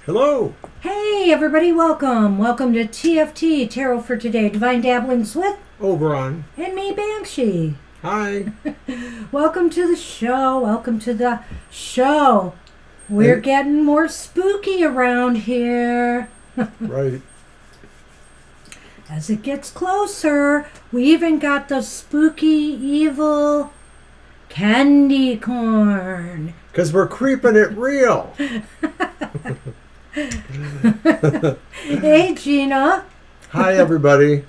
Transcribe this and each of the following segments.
Hello. Hey everybody, welcome. Welcome to TFT, Tarot for Today, Divine Dabblings with Oberon. and me, Banshee. Hi. Welcome to the show. We're getting more spooky around here. Right. As it gets closer, we even got the spooky, evil candy corn. Because we're creeping it real. Hey Gina. Hi, everybody.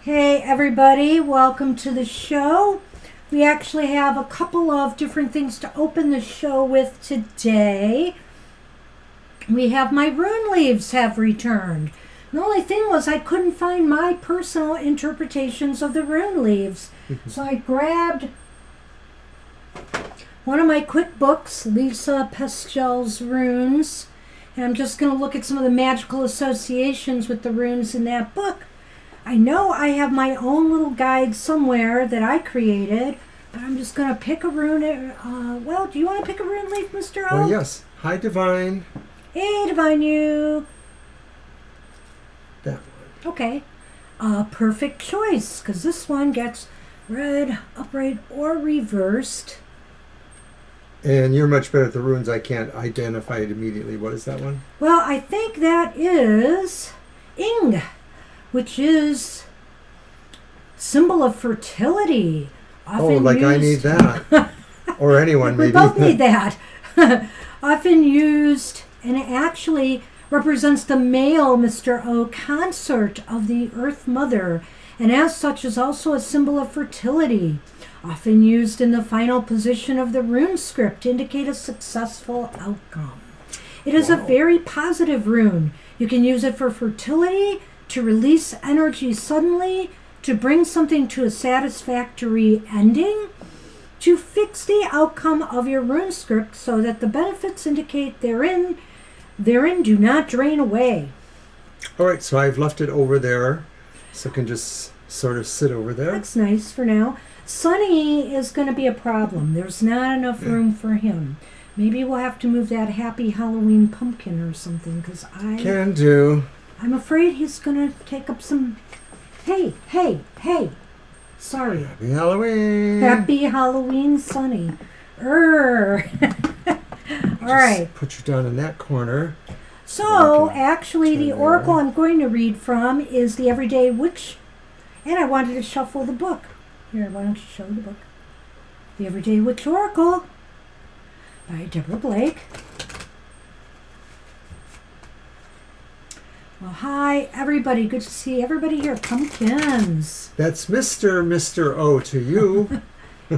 Hey everybody, welcome to the show. We actually have a couple of different things to open the show with today. We have my rune leaves have returned. The only thing was I couldn't find my personal interpretations of the rune leaves. So I grabbed one of my quick books, Lisa Pestel's Runes. And I'm just going to look at some of the magical associations with the runes in that book. I know I have my own little guide somewhere that I created, but I'm just going to pick a rune. Do you want to pick a rune leaf, Mr. O? Well, yes. Hi, Divine. Hey, Divine you. That one. Okay. Perfect choice, because this one gets read upright or reversed. And you're much better at the runes. I can't identify it immediately. What is that one? Well, I think that is Ing, which is symbol of fertility. Often like used... I need that. Or anyone, maybe. We both need that. Often used, and it actually represents the male Mr. O consort of the Earth Mother, and as such is also a symbol of fertility. Often used in the final position of the rune script to indicate a successful outcome. It is a very positive rune. You can use it for fertility, to release energy suddenly, to bring something to a satisfactory ending, to fix the outcome of your rune script so that the benefits indicate therein do not drain away. All right, so I've left it over there, so it can just sort of sit over there. That's nice for now. Sonny is going to be a problem. There's not enough room for him. Maybe we'll have to move that Happy Halloween pumpkin or something, because Can do. I'm afraid he's going to take up some... Hey. Sorry. Happy Halloween. Happy Halloween, Sonny. All right. Put you down in that corner. So, actually, the oracle I'm going to read from is the Everyday Witch, and I wanted to shuffle the book. Here, why don't you show the book? The Everyday Witch Oracle by Deborah Blake. Well, hi, everybody. Good to see everybody here. Pumpkins. That's Mr. O to you.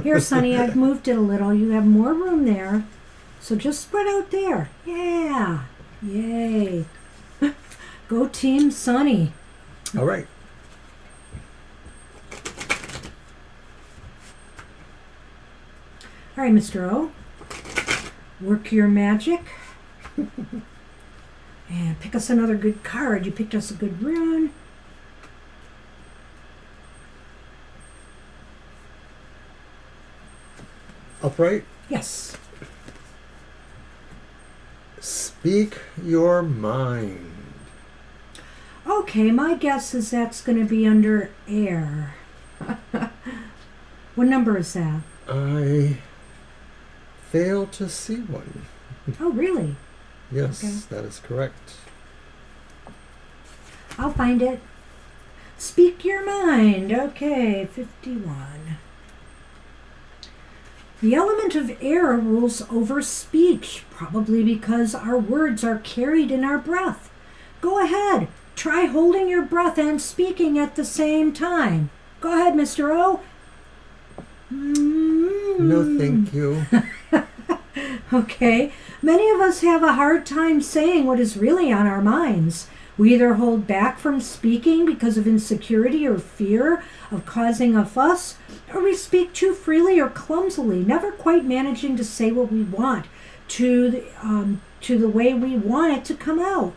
Here, Sonny, I've moved it a little. You have more room there. So just spread out there. Yeah. Yay. Go Team Sonny. All right. All right, Mr. O. Work your magic. And pick us another good card. You picked us a good rune. Upright? Yes. Speak your mind. Okay, my guess is that's going to be under air. What number is that? I fail to see one. Oh, really? Yes, Okay. that is correct. I'll find it. Speak your mind. Okay, 51. The element of air rules over speech, probably because our words are carried in our breath. Go ahead. Try holding your breath and speaking at the same time. Go ahead, Mr. O. No, thank you. Okay. Many of us have a hard time saying what is really on our minds. We either hold back from speaking because of insecurity or fear of causing a fuss, or we speak too freely or clumsily, never quite managing to say what we want to the way we want it to come out.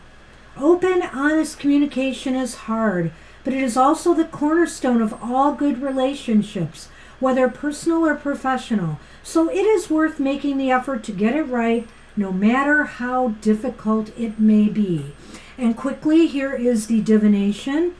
Open, honest communication is hard, but it is also the cornerstone of all good relationships, whether personal or professional. So it is worth making the effort to get it right, no matter how difficult it may be. And quickly, here is the divination.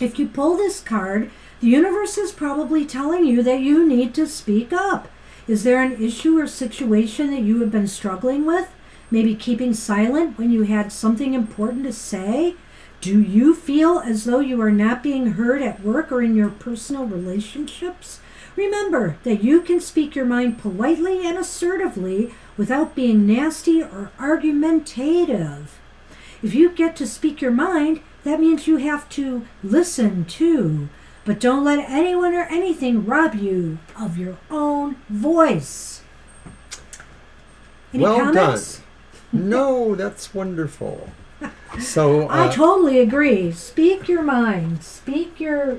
If you pull this card, the universe is probably telling you that you need to speak up. Is there an issue or situation that you have been struggling with? Maybe keeping silent when you had something important to say? Do you feel as though you are not being heard at work or in your personal relationships? Remember that you can speak your mind politely and assertively without being nasty or argumentative. If you get to speak your mind, that means you have to listen too. But don't let anyone or anything rob you of your own voice. Any well comments? done. No, that's wonderful. So I totally agree. Speak your mind. Speak your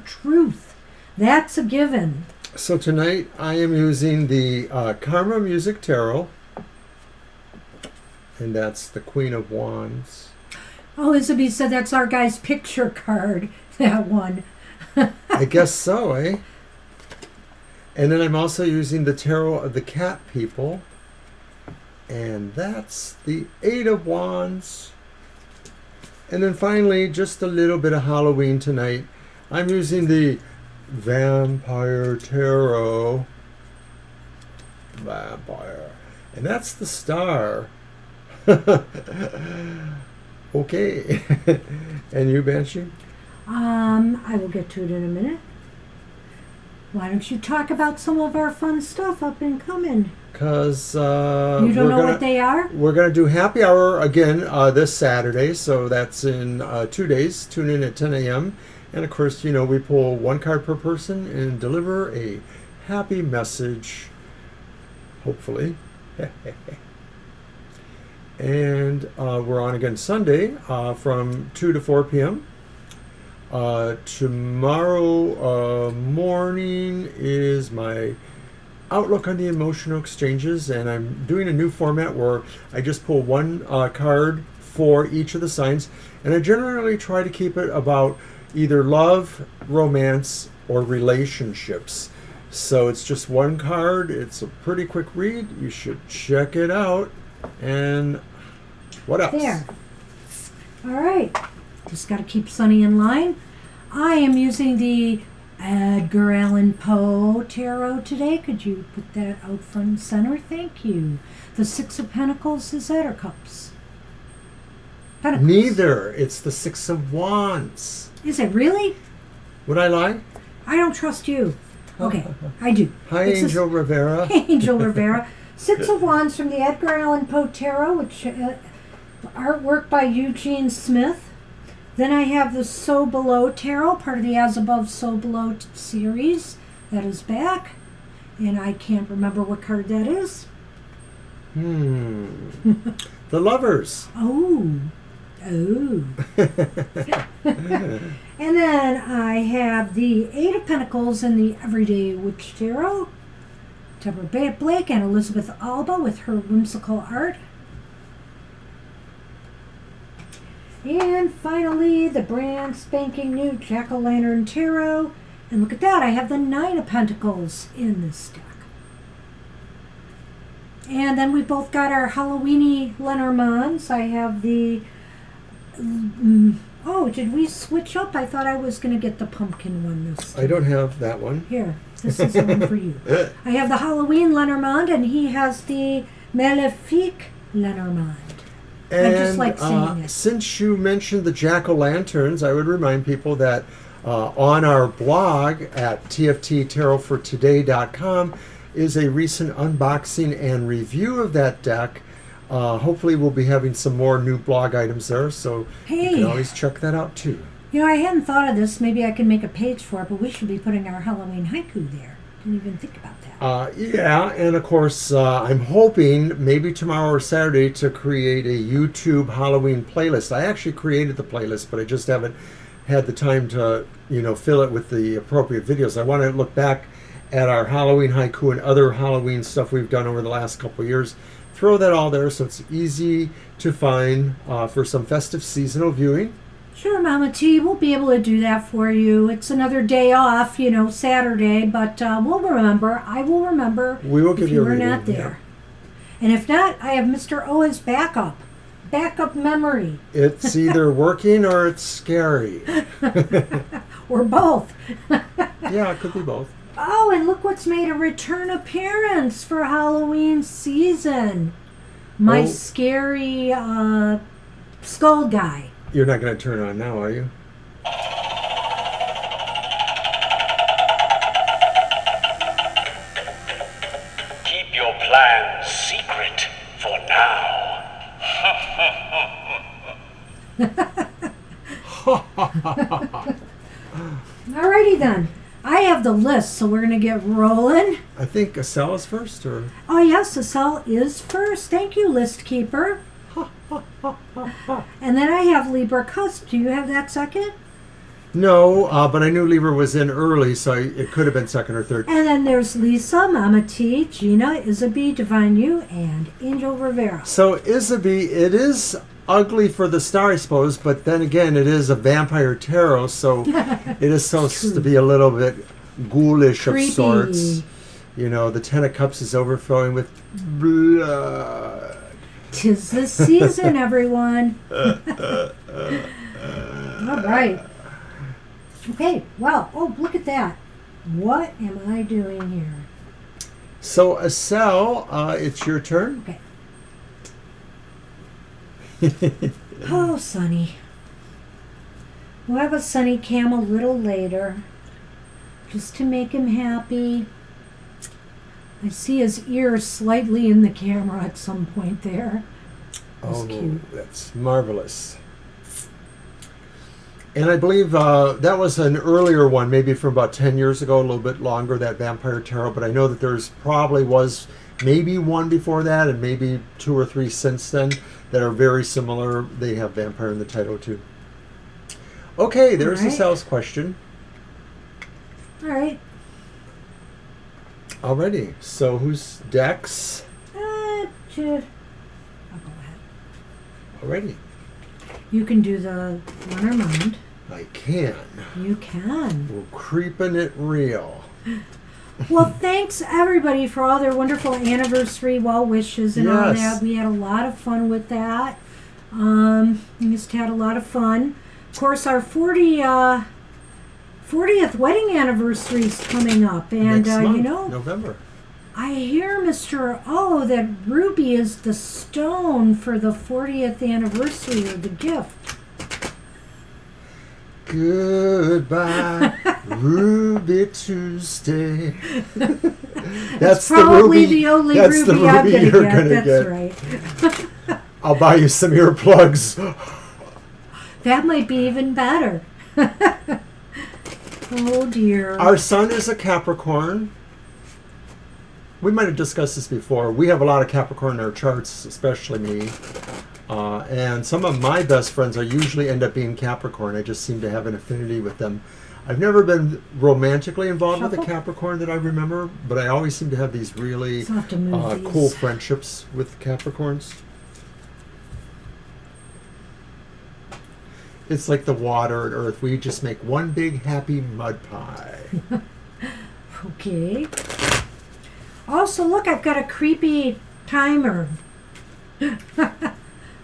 truth. That's a given. So tonight I am using the Karma Music Tarot, and that's the Queen of Wands. Oh, Isabel said that's our guy's picture card. That one. I guess so, eh? And then I'm also using the Tarot of the Cat People, and that's the Eight of Wands. And then finally, just a little bit of Halloween tonight. I'm using the Vampire Tarot. Vampire. And that's the Star. Okay. And you, Banshee? I will get to it in a minute. Why don't you talk about some of our fun stuff up and coming? Because you don't know what they are? We're going to do happy hour again this Saturday, so that's in 2 days. Tune in at 10 a.m. And of course, we pull one card per person and deliver a happy message, hopefully. And we're on again Sunday from 2 to 4 p.m. Tomorrow morning is my outlook on the emotional exchanges, and I'm doing a new format where I just pull one card for each of the signs, and I generally try to keep it about either love, romance, or relationships. So it's just one card. It's a pretty quick read. You should check it out. And what else? There. All right. Just got to keep Sunny in line. I am using the Edgar Allan Poe Tarot today. Could you put that out front and center? Thank you. The Six of Pentacles is that or Cups? Pentacles. Neither. It's the Six of Wands. Is it really? Would I lie? I don't trust you. Okay, I do. Hi, It's Angel Rivera. Angel Rivera. Six of Wands from the Edgar Allan Poe Tarot, which artwork by Eugene Smith. Then I have the So Below Tarot, part of the As Above, So Below series. That is back. And I can't remember what card that is. The Lovers. Oh. And then I have the Eight of Pentacles and the Everyday Witch Tarot. Deborah Blake and Elizabeth Alba with her whimsical art. And finally, the brand spanking new Jack-o'-lantern Tarot. And look at that, I have the Nine of Pentacles in this deck. And then we both got our Halloweeny Lenormands. I have the... oh, did we switch up? I thought I was going to get the pumpkin one this time. I don't have that one. Here, this is the one for you. I have the Halloween Lenormand, and he has the Malefique Lenormand. And I just like saying it. Since you mentioned the jack-o'-lanterns, I would remind people that on our blog at tfttarotfortoday.com is a recent unboxing and review of that deck. Hopefully we'll be having some more new blog items there, so you can always check that out too. I hadn't thought of this. Maybe I can make a page for it, but we should be putting our Halloween haiku there. Didn't even think about that. Yeah, and of course, I'm hoping maybe tomorrow or Saturday to create a YouTube Halloween playlist. I actually created the playlist, but I just haven't had the time to, fill it with the appropriate videos. I want to look back at our Halloween haiku and other Halloween stuff we've done over the last couple of years. Throw that all there so it's easy to find for some festive seasonal viewing. Sure, Mama T, we'll be able to do that for you. It's another day off, Saturday, but we'll remember. I will remember. We will give you a were reading, not there. And if not, I have Mr. O as backup. Backup memory. It's either working or it's scary. Or both. Yeah, it could be both. Oh, and look what's made a return appearance for Halloween season. My scary skull guy. You're not going to turn it on now, are you? Keep your plans secret for now. Alrighty then. I have the list, so we're going to get rolling. I think Estelle is first, or? Oh yes, Cecile is first. Thank you, list keeper. And then I have Libra Cusp. Do you have that second? No, but I knew Libra was in early, so it could have been second or third. And then there's Lisa, Mama T, Gina, Isaby, Divine You, and Angel Rivera. So Isaby, it is ugly for the star, I suppose, but then again, it is a vampire tarot, so it is supposed to be a little bit ghoulish Creepy. of sorts. You know, the Ten of Cups is overflowing with blood. 'Tis the season, everyone. All right. Okay, well, oh, look at that. What am I doing here? So Estelle, it's your turn. Okay. Oh, Sonny. We'll have a Sonny Cam a little later, just to make him happy. I see his ears slightly in the camera at some point there. That's cute. That's marvelous. And I believe that was an earlier one, maybe from about 10 years ago, a little bit longer, that Vampire Tarot. But I know that there's probably was maybe one before that and maybe 2 or 3 since then that are very similar. They have Vampire in the title too. Okay, there's the Sal's question. All right. Alrighty. So who's Dex? I'll go ahead. Alrighty. You can do the Lenormand. I can. You can. We're creeping it real. Well, thanks everybody for all their wonderful anniversary well wishes and all Yes. that. We had a lot of fun with that. We just had a lot of fun. Of course, our 40th wedding anniversary is coming up, and Next month, you know, November. I hear, Mr. O, that ruby is the stone for the 40th anniversary or the gift. Goodbye, Ruby Tuesday. That's the probably ruby. the only That's ruby, the ruby I'm going you're to gonna get. That's get. right. I'll buy you some earplugs. That might be even better. Oh dear. Our sun is a Capricorn. We might have discussed this before. We have a lot of Capricorn in our charts, especially me. And some of my best friends are usually end up being Capricorn. I just seem to have an affinity with them. I've never been romantically involved with a Capricorn that I remember, but I always seem to have these really So I have to move cool these. friendships with Capricorns. It's like the water and earth. We just make one big happy mud pie. Okay. Also, look, I've got a creepy timer.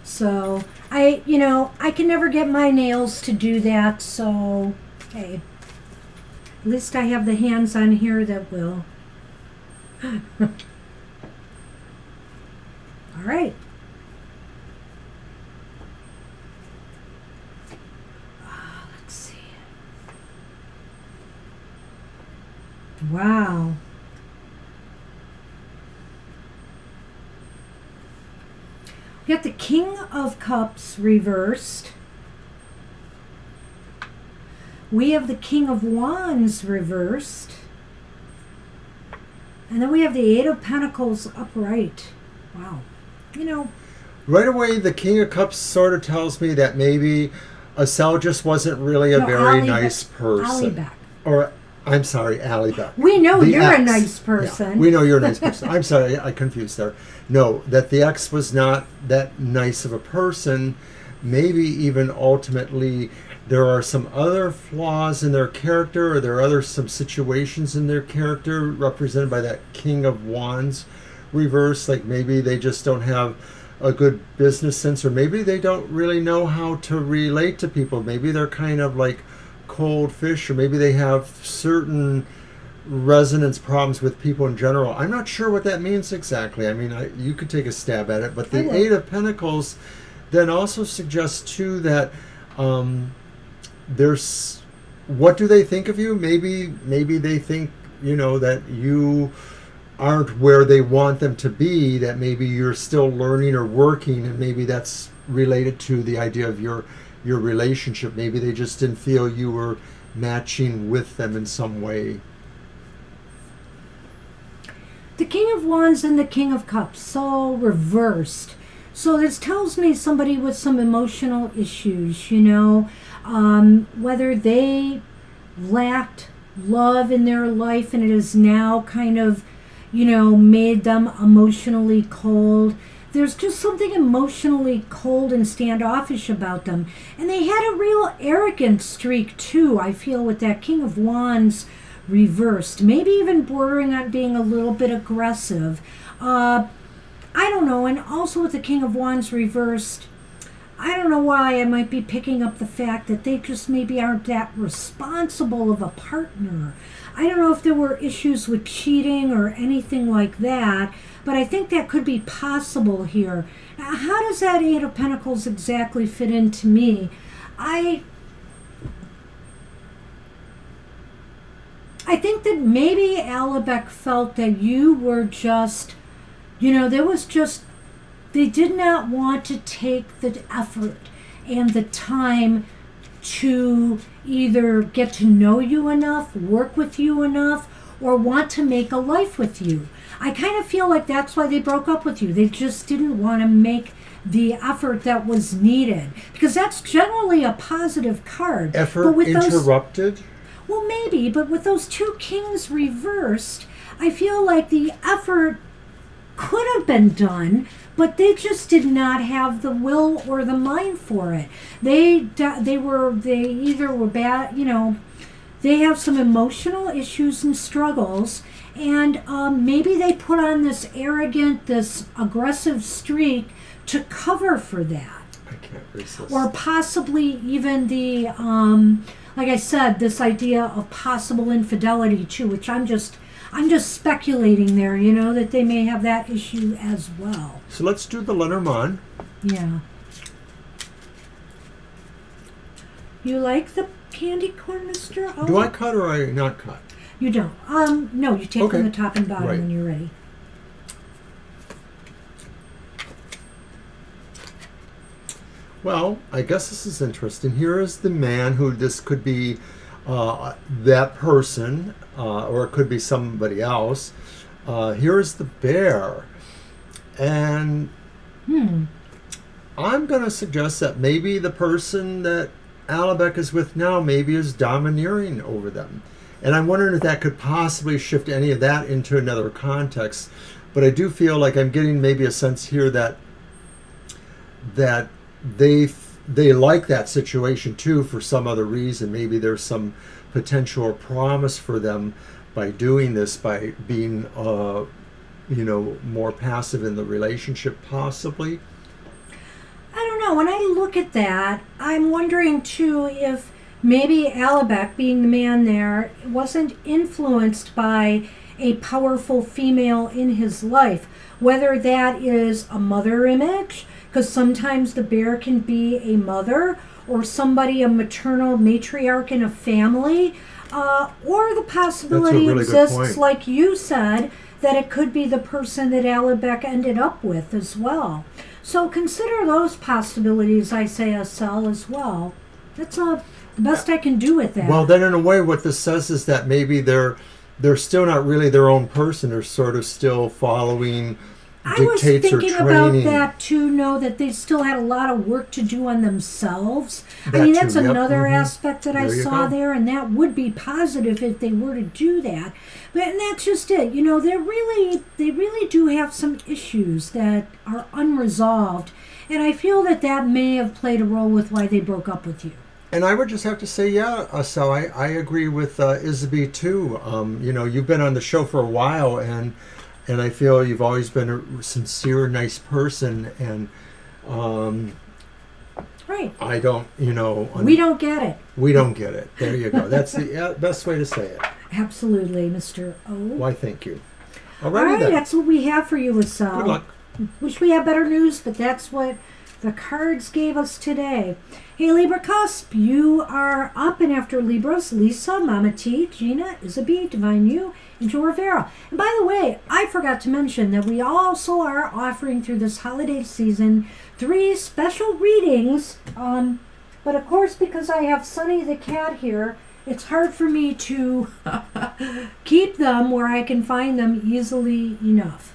So, I can never get my nails to do that, so, hey. At least I have the hands on here that will. All right. Let's see. Wow. We got the King of Cups reversed. We have the King of Wands reversed. And then we have the Eight of Pentacles upright. Wow. Right away, the King of Cups sort of tells me that maybe Estelle just wasn't really a very nice person. Allie Or, I'm sorry, Allie Beck. We know The you're a ex. nice person. Yeah, we know you're a nice person. I'm sorry, I confused there. No, that the ex was not that nice of a person. Maybe even ultimately there are some other flaws in their character, or there are some situations in their character represented by that King of Wands reverse, like maybe they just don't have a good business sense, or maybe they don't really know how to relate to people. Maybe they're kind of like cold fish, or maybe they have certain resonance problems with people in general. I'm not sure what that means exactly. I mean, you could take a stab at it, but the Eight of Pentacles then also suggests too that there's, what do they think of you? Maybe they think, you know, that you aren't where they want them to be, that maybe you're still learning or working, and maybe that's related to the idea of your relationship. Maybe they just didn't feel you were matching with them in some way. The King of Wands and the King of Cups, so reversed. So this tells me somebody with some emotional issues, you know, whether they lacked love in their life and it is now kind of, you know, made them emotionally cold. There's just something emotionally cold and standoffish about them. And they had a real arrogant streak too, I feel, with that King of Wands reversed. Maybe even bordering on being a little bit aggressive. I don't know. And also with the King of Wands reversed, I don't know why I might be picking up the fact that they just maybe aren't that responsible of a partner. I don't know if there were issues with cheating or anything like that, but I think that could be possible here. Now, how does that Eight of Pentacles exactly fit into me? I think that maybe Allan felt that you were just, you know, they did not want to take the effort and the time to either get to know you enough, work with you enough, or want to make a life with you. I kind of feel like that's why they broke up with you. They just didn't want to make the effort that was needed, because that's generally a positive card. Effort interrupted? Well, maybe, but with those two kings reversed, I feel like the effort could have been done, but they just did not have the will or the mind for it. They either were bad, you know, they have some emotional issues and struggles, and maybe they put on this arrogant, this aggressive streak to cover for that. I can't resist. Or possibly even the, like I said, this idea of possible infidelity too, which I'm just speculating there, you know, that they may have that issue as well. So let's do the Lenormand. Yeah. You like the candy corn, Mr. O? Do I cut or I not cut? You don't. No, you take from the top and bottom when you're ready. Well, I guess this is interesting. Here is the man who this could be that person, or it could be somebody else. Here is the bear. And I'm going to suggest that maybe the person that Allan is with now maybe is domineering over them. And I'm wondering if that could possibly shift any of that into another context. But I do feel like I'm getting maybe a sense here that they like that situation too for some other reason. Maybe there's some potential or promise for them by doing this, by being you know, more passive in the relationship possibly. I don't know. When I look at that, I'm wondering too if maybe Allan, being the man there, wasn't influenced by a powerful female in his life, whether that is a mother image, because sometimes the bear can be a mother, or somebody, a maternal matriarch in a family, or the possibility exists, like you said, that it could be the person that Allan ended up with as well. So consider those possibilities, I say, Estelle, as well. That's the best I can do with that. Well, then in a way what this says is that maybe they're still not really their own person. They're sort of still following dictates or training. I was thinking about that too, know that they still had a lot of work to do on themselves. I mean, that's another aspect that I saw there, and that would be positive if they were to do that. And that's just it. You know, they really do have some issues that are unresolved, and I feel that may have played a role with why they broke up with you. And I would just have to say, so I agree with Isaby too. You know, you've been on the show for a while, and And I feel you've always been a sincere, nice person, and Right. I don't, We don't get it. we don't get it. There you go. That's the best way to say it. Absolutely, Mr. O. Why, thank you. All Alrighty right, then. that's what we have for you, Asal. Good luck. Wish we had better news, but that's what the cards gave us today. Hey, Libra Cusp, you are up, and after Libras, Lisa, Mama T, Gina, Isabel, Divine You, and Joe Rivera. And by the way, I forgot to mention that we also are offering through this holiday season 3 special readings. But of course, because I have Sunny the cat here, it's hard for me to keep them where I can find them easily enough.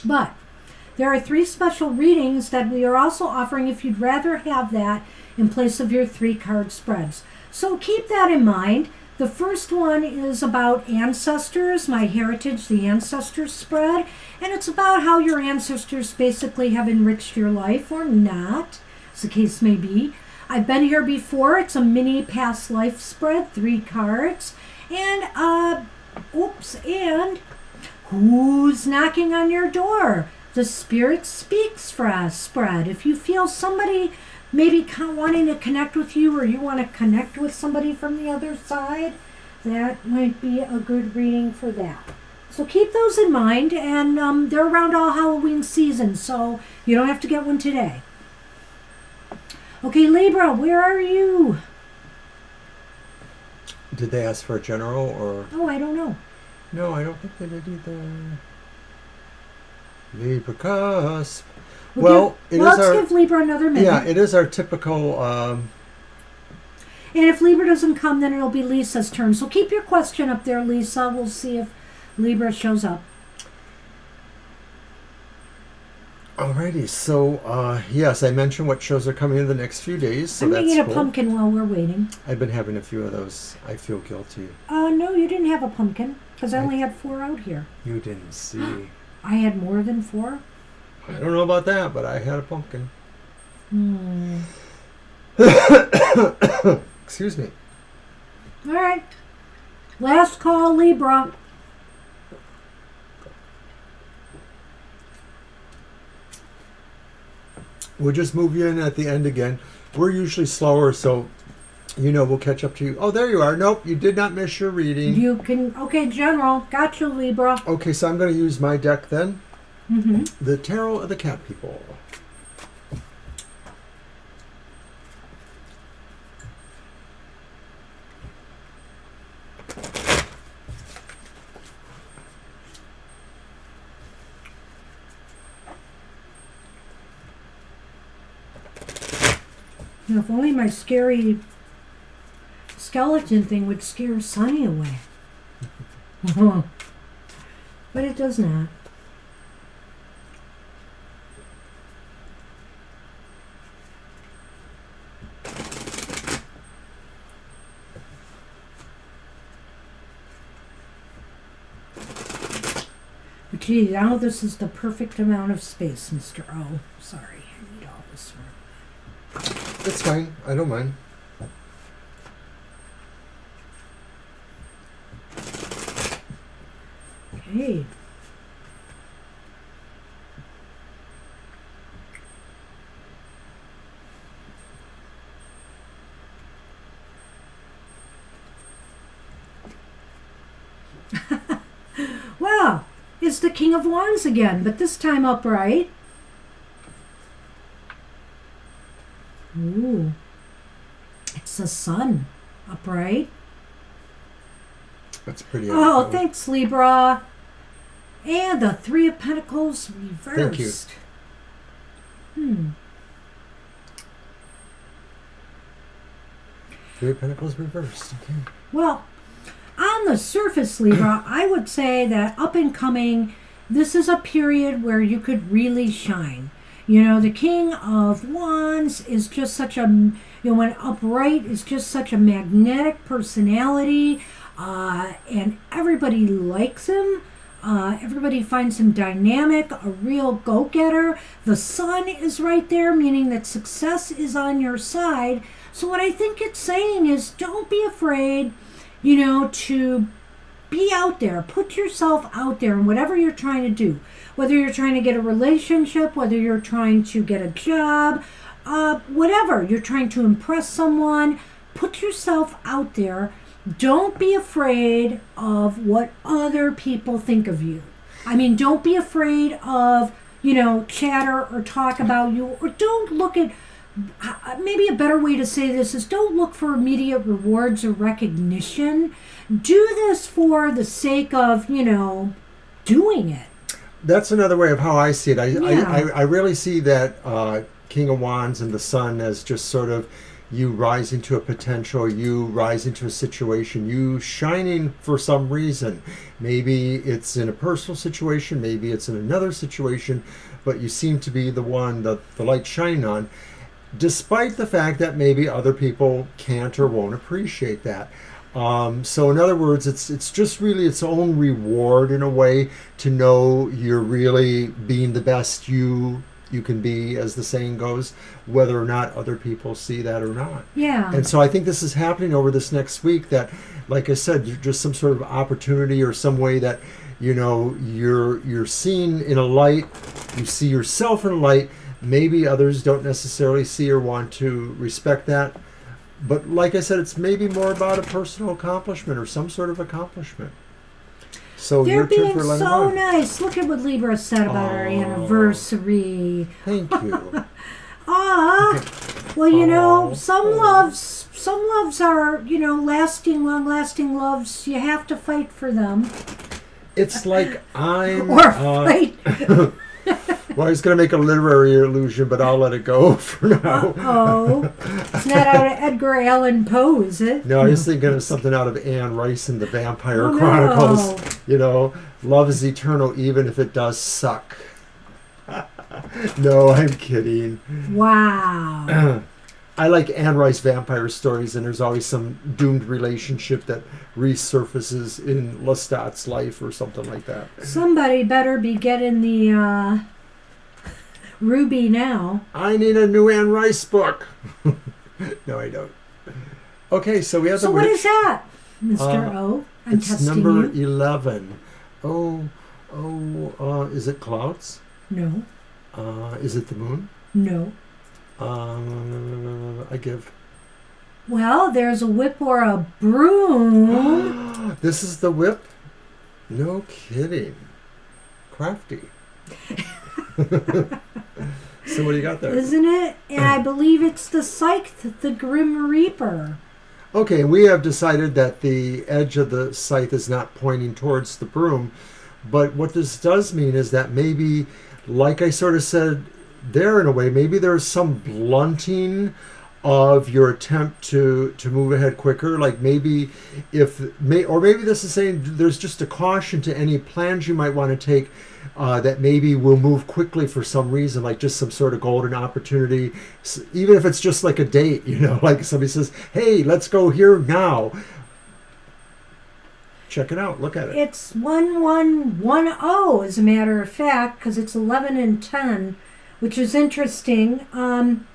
But there are 3 special readings that we are also offering if you'd rather have that in place of your 3-card spreads. So keep that in mind. The first one is about ancestors, My Heritage, the Ancestors spread. And it's about how your ancestors basically have enriched your life or not, as the case may be. I've been here before. It's a mini past life spread, 3 cards. And, and who's knocking on your door? The Spirit Speaks for us spread. If you feel somebody maybe wanting to connect with you, or you want to connect with somebody from the other side, that might be a good reading for that. So keep those in mind, and they're around all Halloween season, so you don't have to get one today. Okay, Libra, where are you? Did they ask for a general or? Oh, I don't know. No, I don't think they did either. Libra Cusp. Let's give Libra another minute. Yeah, it is our typical. And if Libra doesn't come, then it'll be Lisa's turn. So keep your question up there, Lisa. We'll see if Libra shows up. Alrighty, so yes, I mentioned what shows are coming in the next few days, so I'm that's making a cool. pumpkin while we're waiting. I've been having a few of those. I feel guilty. No, you didn't have a pumpkin, because I only had 4 out here. You didn't see. I had more than 4? I don't know about that, but I had a pumpkin. Excuse me. All right. Last call, Libra. We'll just move you in at the end again. We're usually slower, so we'll catch up to you. Oh, there you are. Nope, you did not miss your reading. You can. Okay, General. Got you, Libra. Okay, so I'm going to use my deck then. Mm-hmm. The Tarot of the Cat People. If only my scary skeleton thing would scare Sunny away. But it does not. But gee, now this is the perfect amount of space, Mr. O. Sorry, I need all this room. That's fine. I don't mind. Okay. Well, it's the King of Wands again, but this time upright. Ooh. It's the Sun upright. That's pretty. Oh, thanks, Libra. And the 3 of Pentacles reversed. Thank you. 3 of Pentacles reversed. Okay. Well, on the surface, Libra, I would say that up and coming, this is a period where you could really shine. The King of Wands is just such a, when upright, is just such a magnetic personality, and everybody likes him. Everybody finds him dynamic, a real go-getter. The Sun is right there, meaning that success is on your side. So what I think it's saying is don't be afraid, to be out there. Put yourself out there in whatever you're trying to do. Whether you're trying to get a relationship, whether you're trying to get a job, whatever. You're trying to impress someone. Put yourself out there. Don't be afraid of what other people think of you. I mean, don't be afraid of, chatter or talk about you, or don't look at, maybe a better way to say this is don't look for immediate rewards or recognition. Do this for the sake of, doing it. That's another way of how I see it. Yeah. I really see that King of Wands and the Sun as just sort of you rising to a potential, you rising to a situation, you shining for some reason. Maybe it's in a personal situation, maybe it's in another situation, but you seem to be the one that the light shining on, despite the fact that maybe other people can't or won't appreciate that. So in other words, it's just really its own reward in a way to know you're really being the best you can be, as the saying goes, whether or not other people see that or not. Yeah. And so I think this is happening over this next week that, like I said, just some sort of opportunity or some way that, you're seen in a light, you see yourself in a light, maybe others don't necessarily see or want to respect that. But like I said, it's maybe more about a personal accomplishment or some sort of accomplishment. So They're your turn being for so Lenormand. nice. Look at what Libra said about our anniversary. Thank you. Well, some loves are, long-lasting loves. You have to fight for them. It's like I'm... Or fight. Well, I was going to make a literary allusion, but I'll let it go for now. Oh, it's not out of Edgar Allan Poe, is it? No, I was thinking of something out of Anne Rice in the Vampire Oh, Chronicles. Love is eternal even if it does suck. No, I'm kidding. Wow. I like Anne Rice vampire stories, and there's always some doomed relationship that resurfaces in Lestat's life or something like that. Somebody better be getting the ruby now. I need a new Anne Rice book. No, I don't. Okay, so we have So the what witch. is that, Mr. O? I'm It's testing number you. 11. Is it clouds? No. Is it the moon? No. I give. Well, there's a whip or a broom. This is the whip? No kidding. Crafty. So what do you got there? Isn't it? And I believe it's the Scythe, the Grim Reaper. Okay, we have decided that the edge of the scythe is not pointing towards the broom, but what this does mean is that maybe, like I sort of said there in a way, maybe there's some blunting of your attempt to move ahead quicker. Like maybe maybe this is saying there's just a caution to any plans you might want to take that maybe will move quickly for some reason, like just some sort of golden opportunity, even if it's just like a date, like somebody says, hey, let's go here now. Check it out. Look at it. It's 1110, as a matter of fact, because it's 11 and 10, which is interesting. And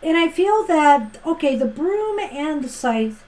I feel that, okay, the broom and the scythe,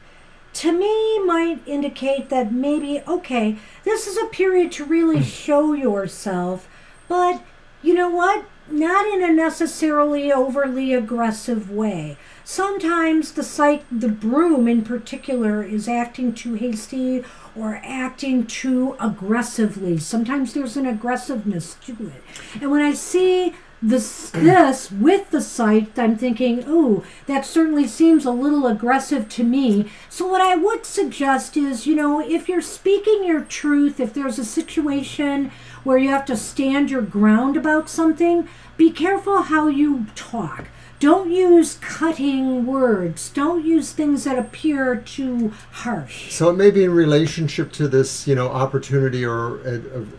to me, might indicate that maybe, okay, this is a period to really show yourself, but you know what? Not in a necessarily overly aggressive way. Sometimes the broom in particular, is acting too hasty or acting too aggressively. Sometimes there's an aggressiveness to it. And when I see this with the scythe, I'm thinking, oh, that certainly seems a little aggressive to me. So what I would suggest is, if you're speaking your truth, if there's a situation where you have to stand your ground about something, be careful how you talk. Don't use cutting words. Don't use things that appear too harsh. So it may be in relationship to this, opportunity or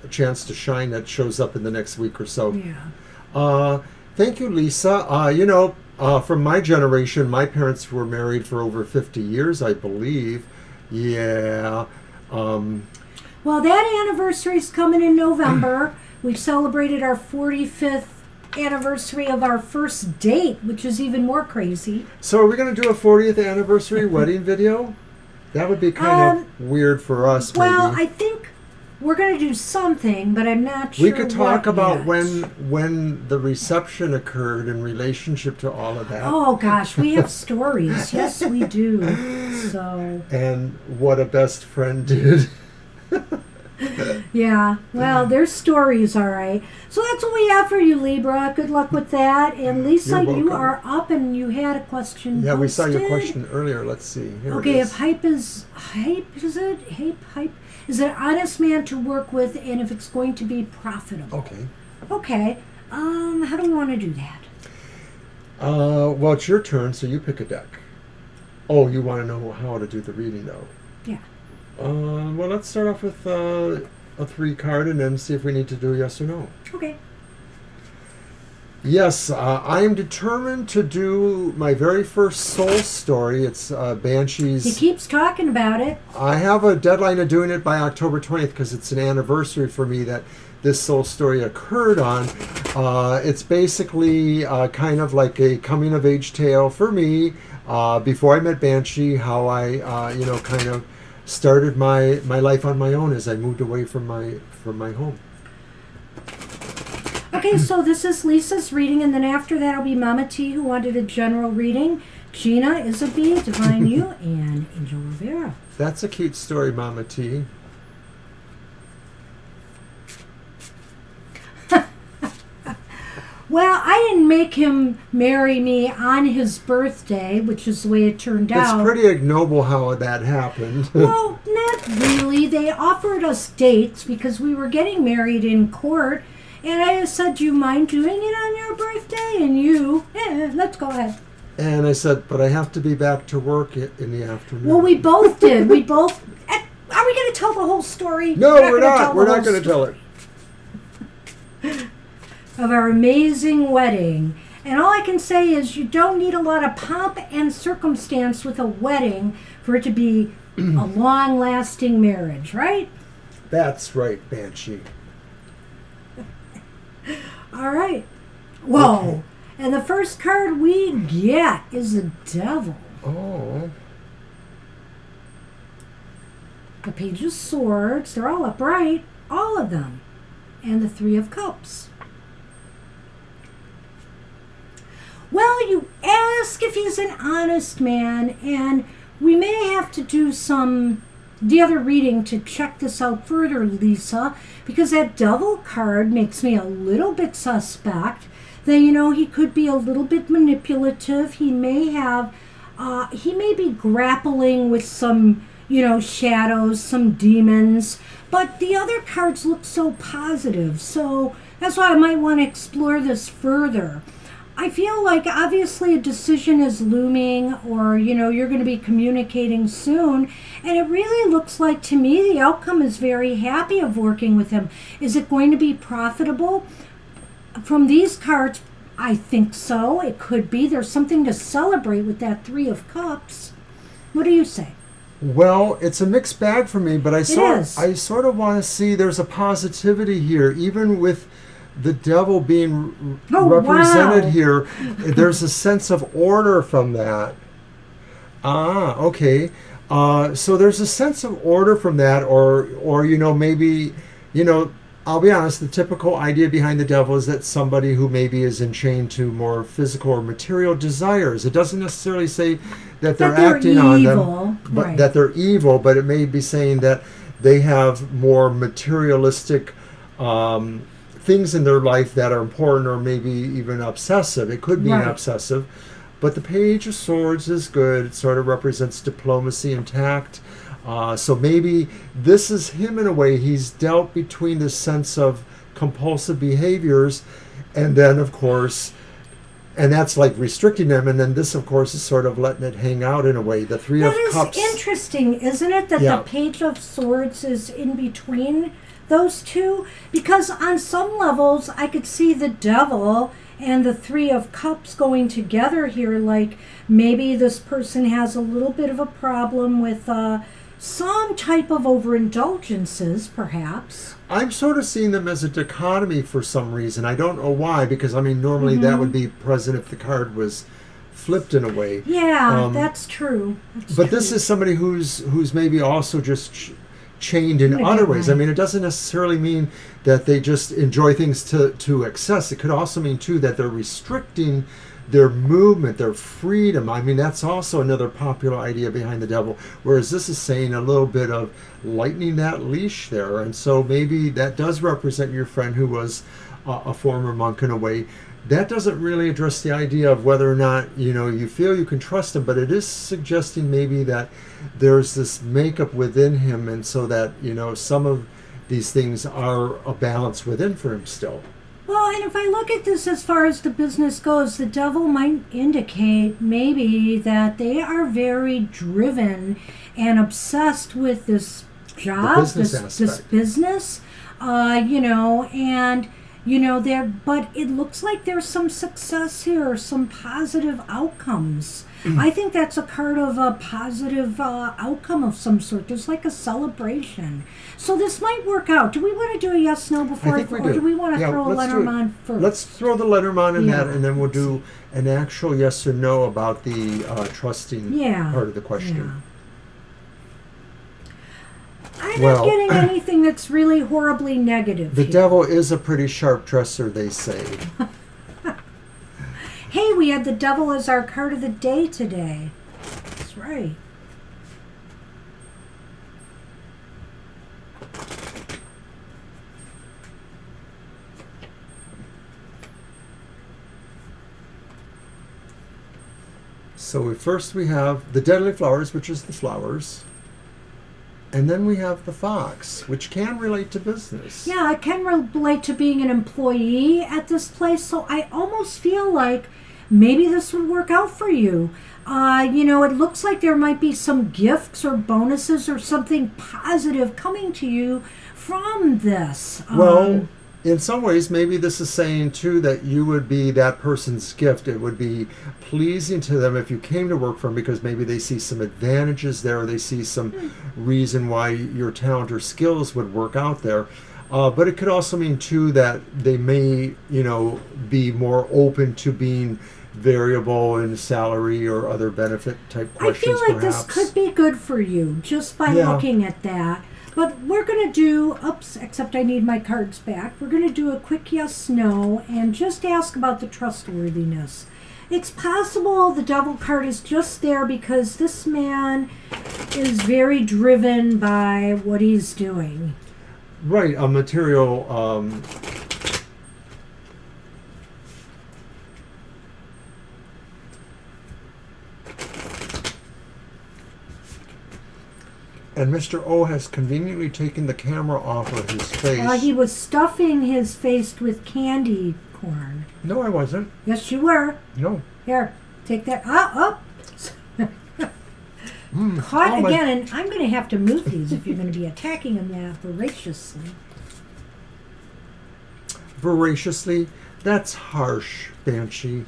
a chance to shine that shows up in the next week or so. Yeah. Thank you, Lisa. From my generation, my parents were married for over 50 years, I believe. Yeah. Well, that anniversary is coming in November. We celebrated our 45th anniversary of our first date, which is even more crazy. So are we going to do a 40th anniversary wedding video? That would be kind of weird for us, Well, maybe. I think we're going to do something, but I'm not sure. We could talk what about yet. when the reception occurred in relationship to all of that. Oh gosh, we have stories. Yes, we do. So And what a best friend did. yeah, well, there's stories, all right. So that's what we have for you, Libra. Good luck with that. And Lisa, You're you welcome. are up, and you had a question. Yeah, we saw your posted. question earlier. Let's see. Here Okay, it if hype is an honest man to work with, and if it's going to be profitable. Okay. Okay. How do we want to do that? Well, it's your turn, so you pick a deck. Oh, you want to know how to do the reading, though? Yeah. Well, let's start off with a 3 card and then see if we need to do yes or no. Okay. Yes, I am determined to do my very first soul story. It's Banshee's. He keeps talking about it. I have a deadline of doing it by October 20th because it's an anniversary for me that this soul story occurred on. It's basically kind of like a coming-of-age tale for me before I met Banshee, how I, kind of started my life on my own as I moved away from my home. Okay, so this is Lisa's reading, and then after that will be Mama T, who wanted a general reading, Gina, Isabel, Divine You, and Angel Rivera. That's a cute story, Mama T. Well, I didn't make him marry me on his birthday, which is the way it turned out. It's pretty ignoble how that happened. Well, not really. They offered us dates because we were getting married in court, and I just said, do you mind doing it on your birthday? And you, let's go ahead. And I said, but I have to be back to work in the afternoon. Well, we both did. We both. Are we going to tell the whole story? No, we're not. We're We're not going to tell it. Of our amazing wedding. And all I can say is you don't need a lot of pomp and circumstance with a wedding for it to be a long-lasting marriage, right? That's right, Banshee. All right. Whoa. Okay. And the first card we get is the Devil. Oh. The Page of Swords. They're all upright. All of them. And the Three of Cups. Well, you ask if he's an honest man, and we may have to do the other reading to check this out further, Lisa, because that Devil card makes me a little bit suspect that, he could be a little bit manipulative. He may be grappling with some, shadows, some demons, but the other cards look so positive, so that's why I might want to explore this further. I feel like obviously a decision is looming, or you're going to be communicating soon, and it really looks like to me the outcome is very happy of working with him. Is it going to be profitable? From these cards, I think so. It could be. There's something to celebrate with that Three of Cups. What do you say? Well, it's a mixed bag for me, but I is. sort of want to see there's a positivity here, even with the Devil being represented wow. here. There's a sense of order from that. Ah, okay. So there's a sense of order from that, or maybe, I'll be honest, the typical idea behind the Devil is that somebody who maybe is enchained to more physical or material desires. It doesn't necessarily say that they're acting evil, on them, but right. that they're evil, but it may be saying that they have more materialistic things in their life that are important, or maybe even obsessive. It could be an Right. obsessive. But the Page of Swords is good. It sort of represents diplomacy and tact. So maybe this is him in a way. He's dealt between the sense of compulsive behaviors, and then, of course, and that's like restricting them. And then this, of course, is sort of letting it hang out in a way. The Three of Cups. That is interesting, isn't it? That Yeah. the Page of Swords is in between those two? Because on some levels, I could see the Devil and the Three of Cups going together here. Like maybe this person has a little bit of a problem with some type of overindulgences, perhaps. I'm sort of seeing them as a dichotomy for some reason. I don't know why, because normally that would be present if the card was flipped in a way. Yeah, that's true. But this is somebody who's maybe also just chained in other ways. I mean, it doesn't necessarily mean that they just enjoy things to excess. It could also mean, too, that they're restricting their movement, their freedom. I mean, that's also another popular idea behind the devil, whereas this is saying a little bit of lightening that leash there. And so maybe that does represent your friend who was a former monk in a way. That doesn't really address the idea of whether or not, you feel you can trust him, but it is suggesting maybe that there's this makeup within him, and so that, some of these things are a balance within for him still. Well, and if I look at this as far as the business goes, the devil might indicate maybe that they are very driven and obsessed with this job, this business, but it looks like there's some success here, some positive outcomes. I think that's a card of a positive outcome of some sort. There's like a celebration. So this might work out. Do we want to do a yes/no before, or do we want to throw a Lenormand first? Let's throw the Lenormand in that, and then we'll do an actual yes or no about the trusting part of the question. Yeah. I'm not getting anything that's really horribly negative. The devil is a pretty sharp dresser, they say. Hey, we had the devil as our card of the day today. That's right. So first we have the deadly flowers, which is the flowers. And then we have the fox, which can relate to business. Yeah, it can relate to being an employee at this place. So I almost feel like maybe this would work out for you. It looks like there might be some gifts or bonuses or something positive coming to you from this. Well, in some ways, maybe this is saying, too, that you would be that person's gift. It would be pleasing to them if you came to work for them because maybe they see some advantages there, or they see some reason why your talent or skills would work out there. But it could also mean, too, that they may, be more open to being variable in salary or other benefit type questions. I feel like this could be good for you just by looking at that. But we're going to do, except I need my cards back. We're going to do a quick yes/no and just ask about the trustworthiness. It's possible the devil card is just there because this man is very driven by what he's doing. Right, a material... And Mr. O has conveniently taken the camera off of his face. He was stuffing his face with candy corn. No, I wasn't. Yes, you were. No. Here, take that. Caught again, and I'm going to have to move these if you're going to be attacking them that voraciously. Voraciously? That's harsh, Banshee.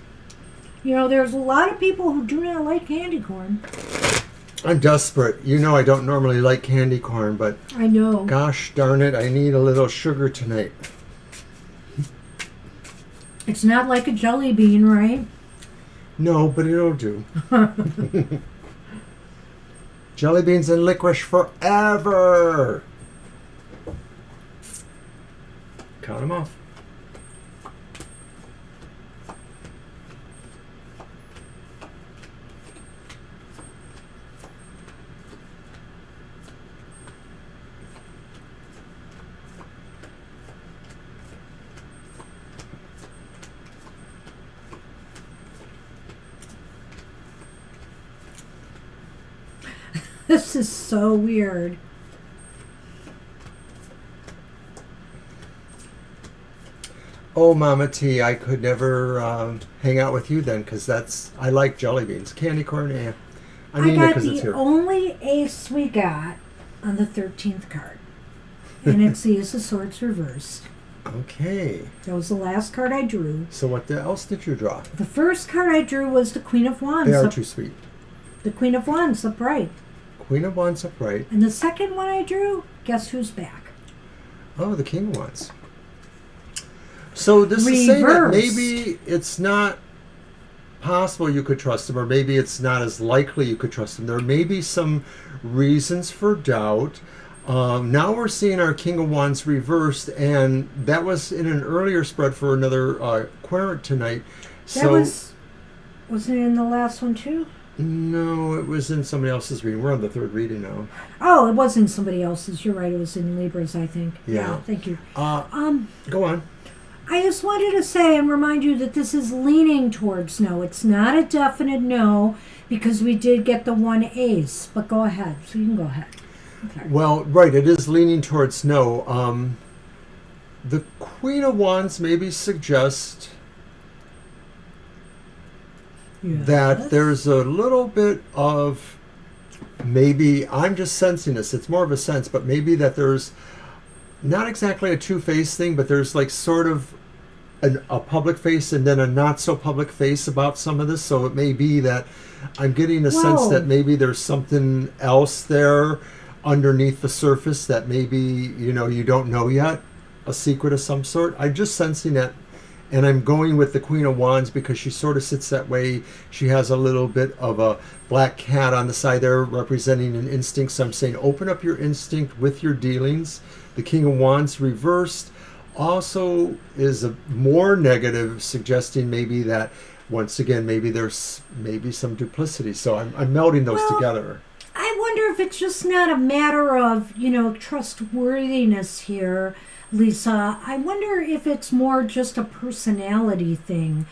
There's a lot of people who do not like candy corn. I'm desperate. I don't normally like candy corn, but... I know. Gosh darn it, I need a little sugar tonight. It's not like a jelly bean, right? No, but it'll do. Jelly beans and licorice forever! Count them off. This is so weird. Oh, Mama T, I could never hang out with you then, because I like jelly beans. Candy corn, I mean it because it's here. I got the only ace we got on the 13th card. And it's the Ace of Swords reversed. Okay. That was the last card I drew. So what else did you draw? The first card I drew was the Queen of Wands. They are too sweet. The Queen of Wands upright. Queen of Wands upright. And the second one I drew, guess who's back? Oh, the King of Wands. So this is saying that maybe it's not possible you could trust him, or maybe it's not as likely you could trust him. There may be some reasons for doubt. Now we're seeing our King of Wands reversed, and that was in an earlier spread for another querent tonight. That wasn't it in the last one too? No, it was in somebody else's reading. We're on the third reading now. Oh, it was in somebody else's. You're right. It was in Libra's, I think. Yeah. Thank you. Go on. I just wanted to say and remind you that this is leaning towards no. It's not a definite no, because we did get the one ace. But go ahead. So you can go ahead. Okay. Well, right. It is leaning towards no. The Queen of Wands maybe suggests that there's a little bit of, maybe, I'm just sensing this, it's more of a sense, but maybe that there's not exactly a two-face thing, but there's like sort of a public face and then a not so public face about some of this. So it may be that I'm getting a sense that maybe there's something else there underneath the surface that maybe, you know, you don't know yet, a secret of some sort. I'm just sensing that. And I'm going with the Queen of Wands because she sort of sits that way. She has a little bit of a black cat on the side there representing an instinct. So I'm saying open up your instinct with your dealings. The King of Wands reversed also is a more negative, suggesting maybe that, once again, maybe there's maybe some duplicity. So I'm melding those together. I wonder if it's just not a matter of, you know, trustworthiness here, Lisa. I wonder if it's more just a personality thing.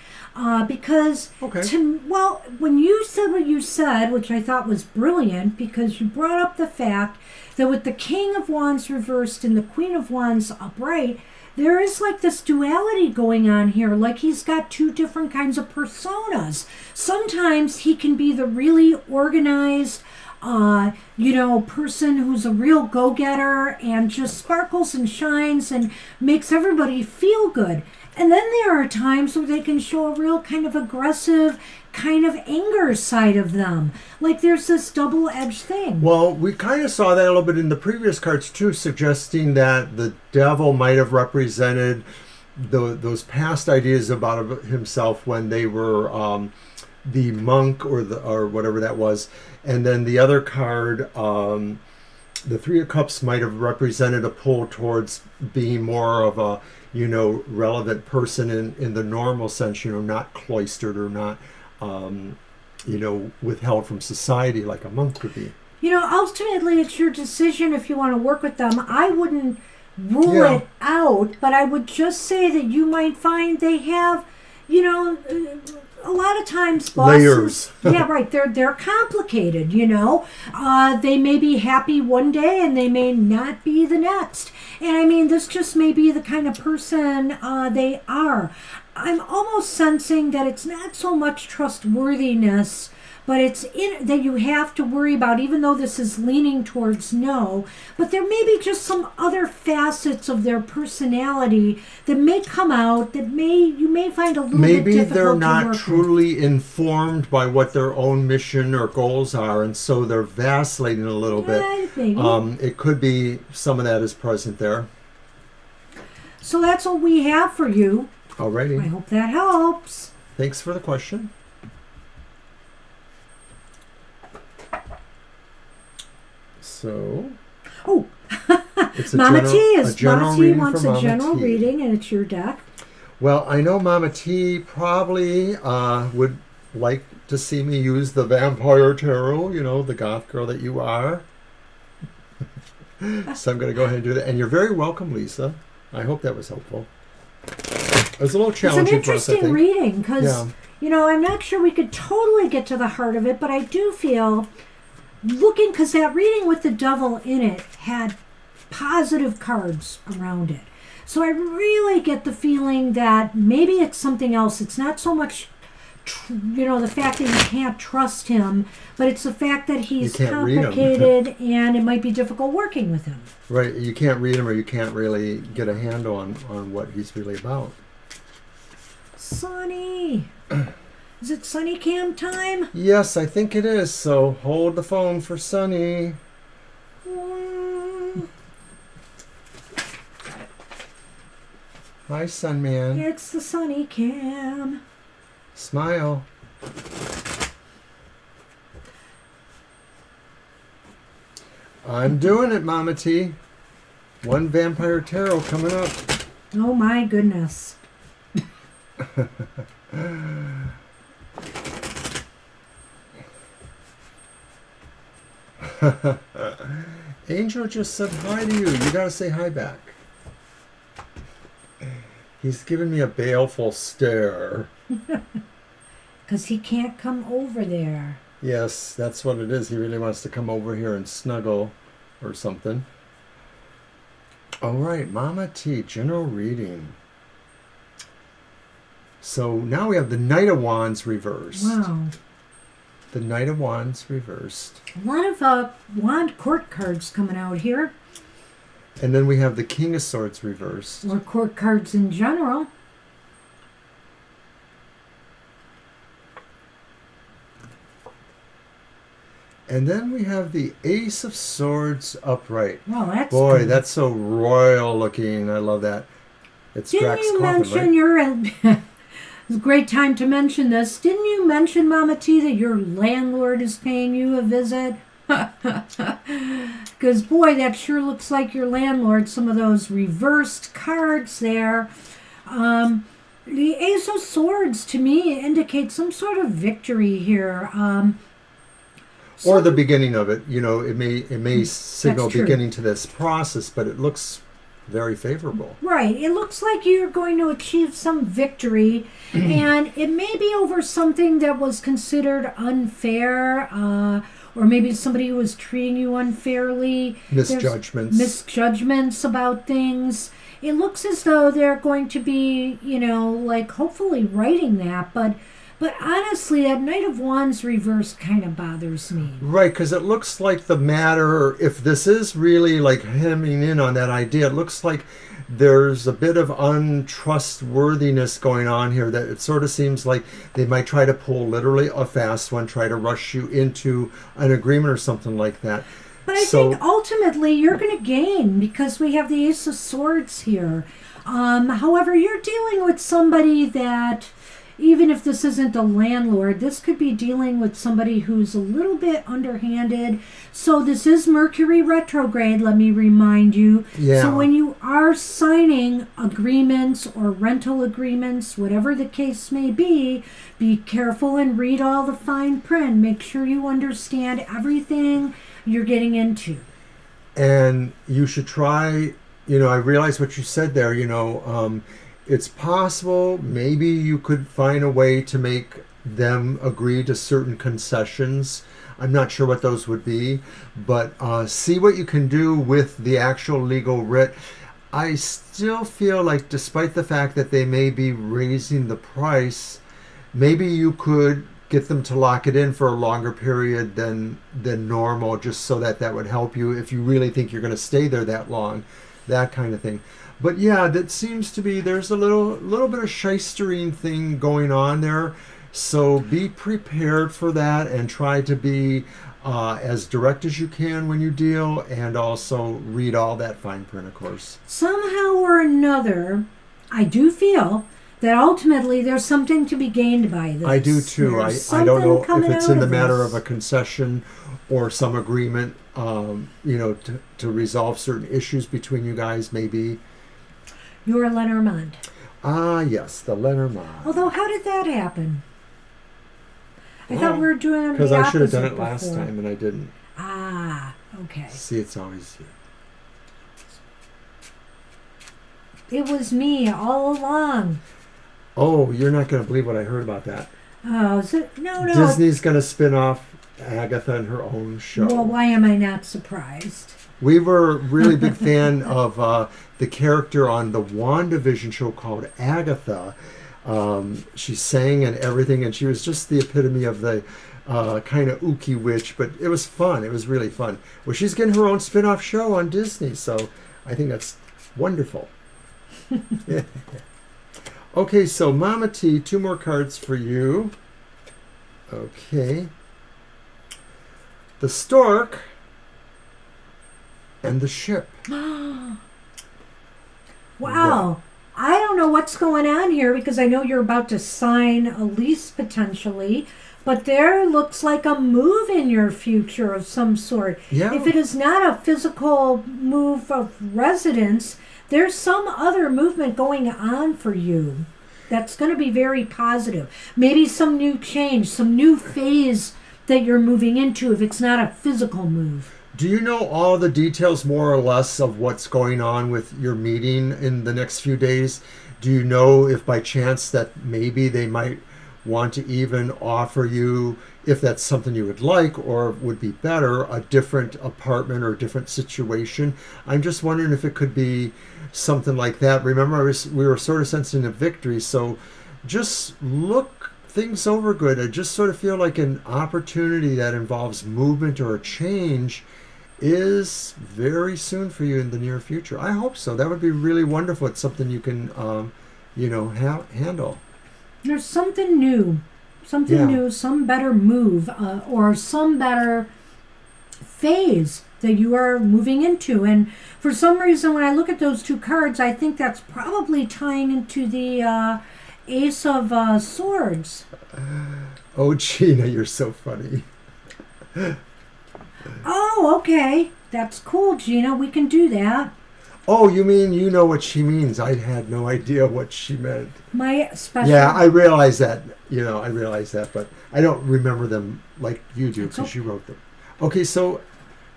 Because, when you said what you said, which I thought was brilliant, because you brought up the fact that with the King of Wands reversed and the Queen of Wands upright, there is like this duality going on here, like he's got two different kinds of personas. Sometimes he can be the really organized, person who's a real go-getter and just sparkles and shines and makes everybody feel good. And then there are times where they can show a real kind of aggressive, kind of anger side of them. Like there's this double-edged thing. Well, we kind of saw that a little bit in the previous cards too, suggesting that the devil might have represented those past ideas about himself when they were the monk or whatever that was. And then the other card, the Three of Cups, might have represented a pull towards being more of a, relevant person in the normal sense, not cloistered or not, withheld from society like a monk could be. Ultimately, it's your decision if you want to work with them. I wouldn't rule it out, but I would just say that you might find they have, a lot of times bosses, layers. Yeah, right. They're complicated. They may be happy one day and they may not be the next. And I mean, this just may be the kind of person they are. I'm almost sensing that it's not so much trustworthiness, but it's that you have to worry about, even though this is leaning towards no, but there may be just some other facets of their personality that may come out that you may find a little bit difficult to work with. Maybe they're not truly informed by what their own mission or goals are, and so they're vacillating a little bit. Maybe. It could be some of that is present there. So that's what we have for you. Alrighty. I hope that helps. Thanks for the question. So, it's Mama T wants a a general reading, and it's your deck. Well, I know Mama T probably would like to see me use the Vampire Tarot, the goth girl that you are. So I'm going to go ahead and do that. And you're very welcome, Lisa. I hope that was helpful. It was a little challenging for us, I think. It's an interesting reading because, I'm not sure we could totally get to the heart of it, but I do feel, because that reading with the devil in it had positive cards around it. So I really get the feeling that maybe it's something else. It's not so much, the fact that you can't trust him, but it's the fact that he's complicated and it might be difficult working with him. Right. You can't read him, or you can't really get a handle on what he's really about. Sonny. Is it Sunny Cam time? Yes, I think it is. So hold the phone for Sunny. Hi, Sunman. It's the Sunny Cam. Smile. I'm doing it, Mama T. One Vampire Tarot coming up. Oh my goodness. Angel just said hi to you. You gotta say hi back. He's giving me a baleful stare. Because he can't come over there. Yes, that's what it is. He really wants to come over here and snuggle or something. All right, Mama T, general reading. So now we have the Knight of Wands reversed. Wow. The Knight of Wands reversed. A lot of wand court cards coming out here. And then we have the King of Swords reversed. Or court cards in general. And then we have the Ace of Swords upright. Well, that's Boy, good. that's so royal looking. I love that. It's Didn't Drax you Coffin, mention right? your... It's a great time to mention this. Didn't you mention, Mama T, that your landlord is paying you a visit? Because, boy, that sure looks like your landlord. Some of those reversed cards there. The Ace of Swords, to me, indicates some sort of victory here. Or the beginning of it. You know, it may signal true. beginning to this process, but it looks very favorable. Right. It looks like you're going to achieve some victory, and it may be over something that was considered unfair, or maybe somebody who was treating you unfairly. Misjudgments. There's misjudgments about things. It looks as though they're going to be, like hopefully righting that, but honestly, that Knight of Wands reverse kind of bothers me. Right, because it looks like the matter, if this is really like hemming in on that idea, it looks like there's a bit of untrustworthiness going on here, that it sort of seems like they might try to pull literally a fast one, try to rush you into an agreement or something like that. But I think ultimately you're going to gain because we have the Ace of Swords here. However, you're dealing with somebody that... Even if this isn't a landlord, this could be dealing with somebody who's a little bit underhanded. So this is Mercury Retrograde, let me remind you. Yeah. So when you are signing agreements or rental agreements, whatever the case may be careful and read all the fine print. Make sure you understand everything you're getting into. And you should try, I realize what you said there, it's possible maybe you could find a way to make them agree to certain concessions. I'm not sure what those would be, but see what you can do with the actual legal writ. I still feel like despite the fact that they may be raising the price, maybe you could get them to lock it in for a longer period than normal, just so that would help you if you really think you're going to stay there that long, that kind of thing. But yeah, that seems to be, there's a little bit of shystering thing going on there. So be prepared for that and try to be as direct as you can when you deal, and also read all that fine print, of course. Somehow or another, I do feel that ultimately there's something to be gained by this. I do too. I don't know if it's in the matter of a concession or some agreement, to resolve certain issues between you guys, maybe. Your Lenormand. Ah, yes, the Lenormand. Although, how did that happen? I thought we were doing it because I should have done it last time and I didn't. Ah, okay. See, it's always you. It was me all along. Oh, you're not going to believe what I heard about that. Oh, no. Disney's going to spin off Agatha in her own show. Well, why am I not surprised? We were a really big fan of the character on the WandaVision show called Agatha. She sang and everything, and she was just the epitome of the kind of ooky witch, but it was fun. It was really fun. Well, she's getting her own spin-off show on Disney, so I think that's wonderful. Yeah. Okay, so Mama T, 2 more cards for you. Okay. The Stork and the Ship. Wow. I don't know what's going on here because I know you're about to sign a lease potentially, But there looks like a move in your future of some sort. Yeah. If it is not a physical move of residence, there's some other movement going on for you that's going to be very positive. Maybe some new change, some new phase that you're moving into if it's not a physical move. Do you know all the details, more or less, of what's going on with your meeting in the next few days? Do you know if by chance that maybe they might want to even offer you, if that's something you would like or would be better, a different apartment or a different situation? I'm just wondering if it could be something like that. Remember, we were sort of sensing a victory, so just look things over good. I just sort of feel like an opportunity that involves movement or a change is very soon for you in the near future. I hope so. That would be really wonderful. It's something you can, handle. There's something new, some better move, or some better phase that you are moving into. And for some reason, when I look at those two cards, I think that's probably tying into the Ace of Swords. Oh, Gina, you're so funny. Oh, okay. That's cool, Gina. We can do that. Oh, you mean you know what she means? I had no idea what she meant. My special... Yeah, I realize that. But I don't remember them like you do because you wrote them. Okay, so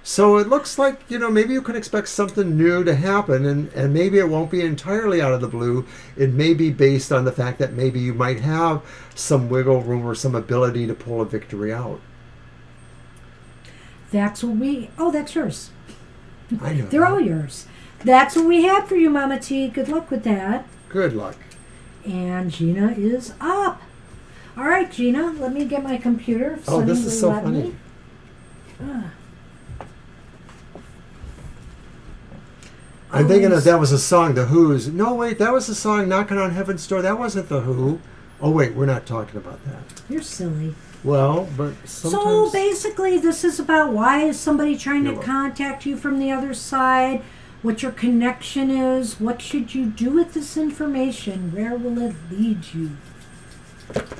it looks like, maybe you can expect something new to happen, and maybe it won't be entirely out of the blue. It may be based on the fact that maybe you might have some wiggle room or some ability to pull a victory out. That's what we... Oh, that's yours. I know. They're all yours. That's what we had for you, Mama T. Good luck with that. Good luck. And Gina is up. All right, Gina, let me get my computer. Oh, this Sonny is will so let funny. me. I'm thinking that was a song, The Who's. No, wait, that was a song, Knocking on Heaven's Door. That wasn't The Who. Oh, wait, we're not talking about that. You're silly. Well, but sometimes... So basically, this is about why is somebody trying to You're contact you from the other side, what your connection is, what should you do with this information, where will it lead you?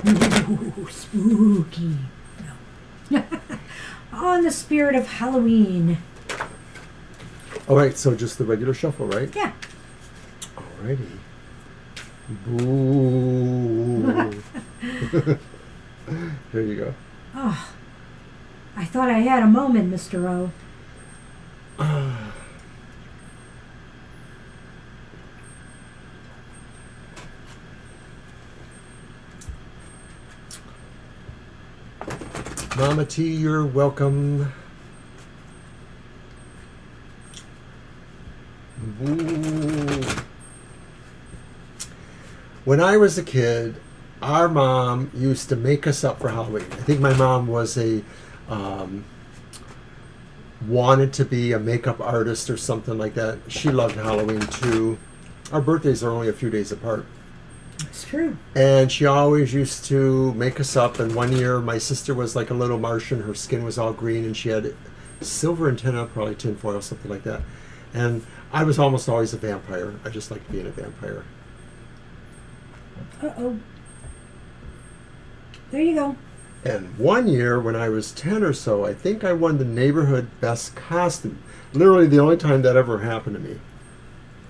Ooh, spooky. No. On the spirit of Halloween. All right, so just the regular shuffle, right? Yeah. Alrighty. Boo. There you go. Oh, I thought I had a moment, Mr. O. Mama T, you're welcome. Boo. When I was a kid, our mom used to make us up for Halloween. I think my mom was wanted to be a makeup artist or something like that. She loved Halloween too. Our birthdays are only a few days apart. It's true. And she always used to make us up. And one year, my sister was like a little Martian. Her skin was all green, and she had silver antenna, probably tinfoil, something like that. And I was almost always a vampire. I just liked being a vampire. Uh-oh. There you go. And one year, when I was 10 or so, I think I won the neighborhood best costume. Literally the only time that ever happened to me.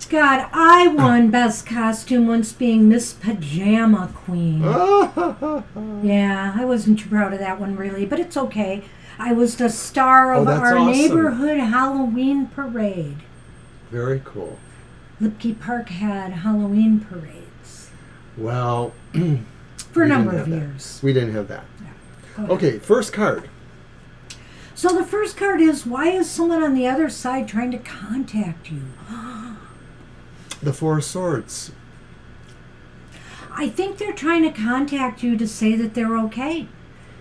God, I won best costume once being Miss Pajama Queen. Yeah, I wasn't too proud of that one really, but it's okay. I was the star of that's our awesome. neighborhood Halloween parade. Very cool. Lipke Park had Halloween parades. Well, for a we number didn't of have that. years. We didn't have that. Go ahead. Okay, first card. So the first card is, why is someone on the other side trying to contact you? The Four of Swords. I think they're trying to contact you to say that they're okay.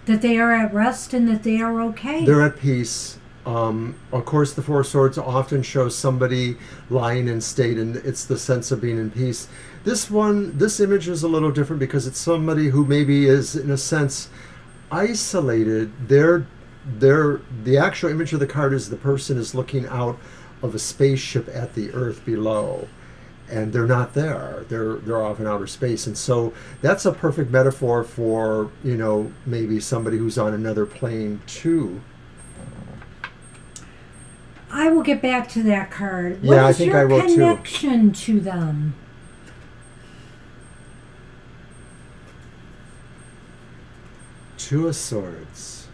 That they are at rest and that they are okay. They're at peace. Of course, the Four of Swords often shows somebody lying in state, and it's the sense of being in peace. This image is a little different because it's somebody who maybe is, in a sense, isolated. The actual image of the card is the person is looking out of a spaceship at the earth below. and they're not there. They're off in outer space. And so that's a perfect metaphor for, maybe somebody who's on another plane too. I will get back to that card. Yeah, what I is think your I will too. connection to them? Two of Swords.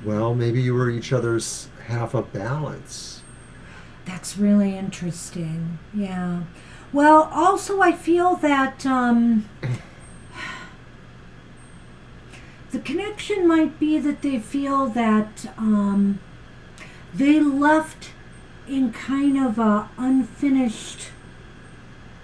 Well, maybe you were each other's half of balance. That's really interesting. Yeah. Well, also I feel that the connection might be that they feel that they left in kind of a unfinished,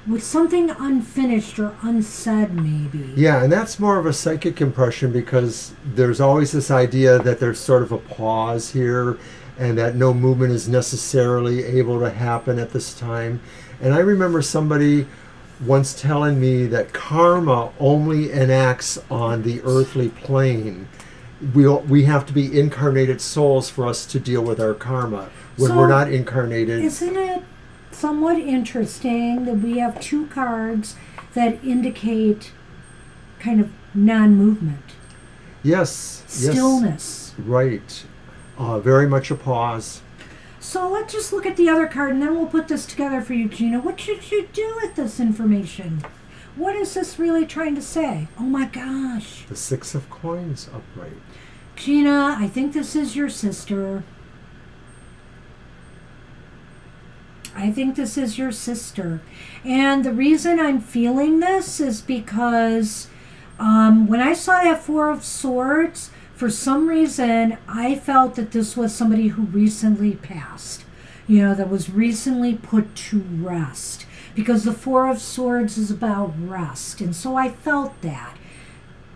with something unfinished or unsaid maybe. Yeah, and that's more of a psychic impression because there's always this idea that there's sort of a pause here and that no movement is necessarily able to happen at this time. And I remember somebody once telling me that karma only enacts on the earthly plane. We have to be incarnated souls for us to deal with our karma. When we're not incarnated. Isn't it somewhat interesting that we have two cards that indicate kind of non-movement? Yes. Stillness. Yes, right. Very much a pause. So let's just look at the other card and then we'll put this together for you, Gina. What should you do with this information? What is this really trying to say? Oh my gosh. The Six of Coins upright. Gina, I think this is your sister. I think this is your sister. And the reason I'm feeling this is because when I saw that Four of Swords, for some reason, I felt that this was somebody who recently passed, that was recently put to rest, because the Four of Swords is about rest. And so I felt that.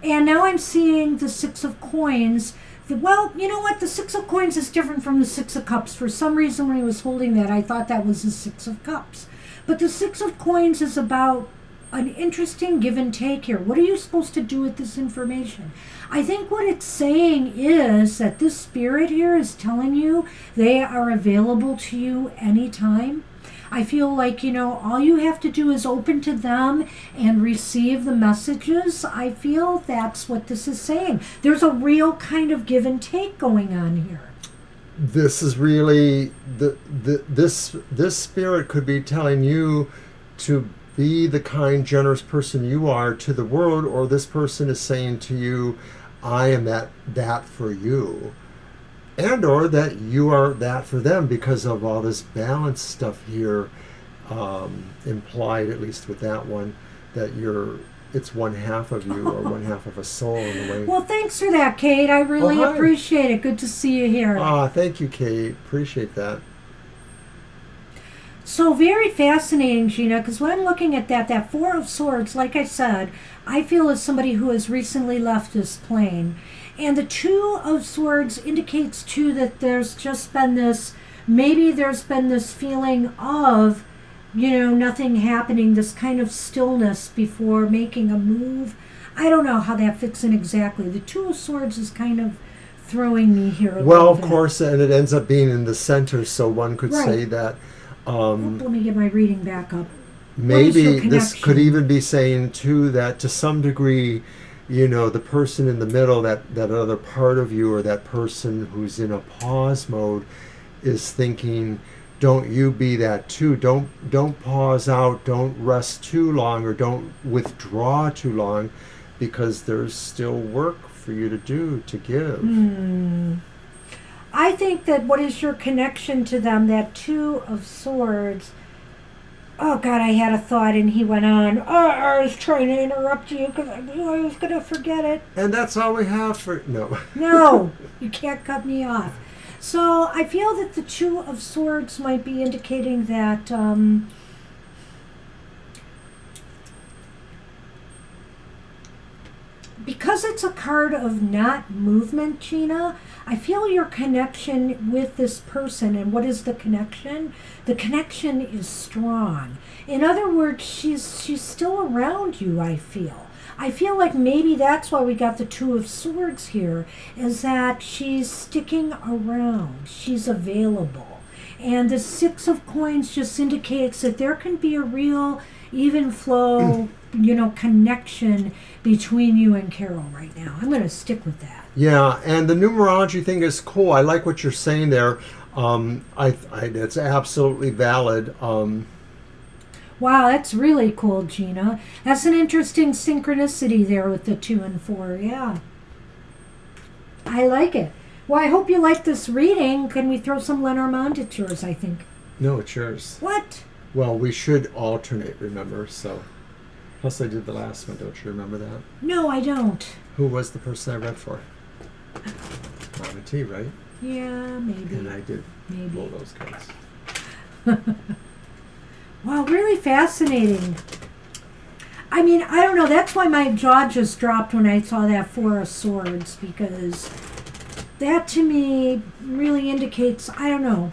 And now I'm seeing the Six of Coins. Well, you know what? The Six of Coins is different from the Six of Cups. For some reason, when he was holding that, I thought that was the Six of Cups. But the Six of Coins is about an interesting give and take here. What are you supposed to do with this information? I think what it's saying is that this spirit here is telling you they are available to you anytime. I feel like, all you have to do is open to them and receive the messages. I feel that's what this is saying. There's a real kind of give and take going on here. This is really, this spirit could be telling you to be the kind, generous person you are to the world, or this person is saying to you, I am that for you. And or that you are that for them because of all this balance stuff here implied, at least with that one, that it's one half of you or one half of a soul in a way. Well, thanks for that, Kate. I really appreciate it. Good to see you here. Thank you, Kate. Appreciate that. So very fascinating, Gina, because when I'm looking at that Four of Swords, like I said, I feel as somebody who has recently left this plane. And the Two of Swords indicates, too, that there's just been this, maybe there's been this feeling of, nothing happening, this kind of stillness before making a move. I don't know how that fits in exactly. The Two of Swords is kind of throwing me here a Well, little of bit. course, and it ends up being in the center, so one could Right. say that Let me get my reading back up. maybe this connection? could even be saying, too, that to some degree, the person in the middle, that other part of you, or that person who's in a pause mode, is thinking, don't you be that too. Don't pause out, don't rest too long, or don't withdraw too long, because there's still work for you to do, to give. I think that what is your connection to them, that Two of Swords? Oh, God, I had a thought and he went on. I was trying to interrupt you because I knew I was going to forget it. And that's all we have for... No. No, you can't cut me off. So I feel that the Two of Swords might be indicating that because it's a card of not movement, Gina, I feel your connection with this person. And what is the connection? The connection is strong. In other words, she's still around you, I feel. I feel like maybe that's why we got the Two of Swords here, is that she's sticking around. She's available. And the Six of Coins just indicates that there can be a real even flow, connection between you and Carol right now. I'm going to stick with that. Yeah, and the numerology thing is cool. I like what you're saying there. It's absolutely valid. Wow, that's really cool, Gina. That's an interesting synchronicity there with the 2 and 4. Yeah. I like it. Well, I hope you like this reading. Can we throw some Lenormand? It's yours, I think. No, it's yours. What? Well, we should alternate, remember? So, plus I did the last one. Don't you remember that? No, I don't. Who was the person I read for? Mama T, right? Yeah, maybe. And I did Maybe. roll those cards. Wow, really fascinating. I mean, I don't know. That's why my jaw just dropped when I saw that 4 of Swords, because that to me really indicates, I don't know.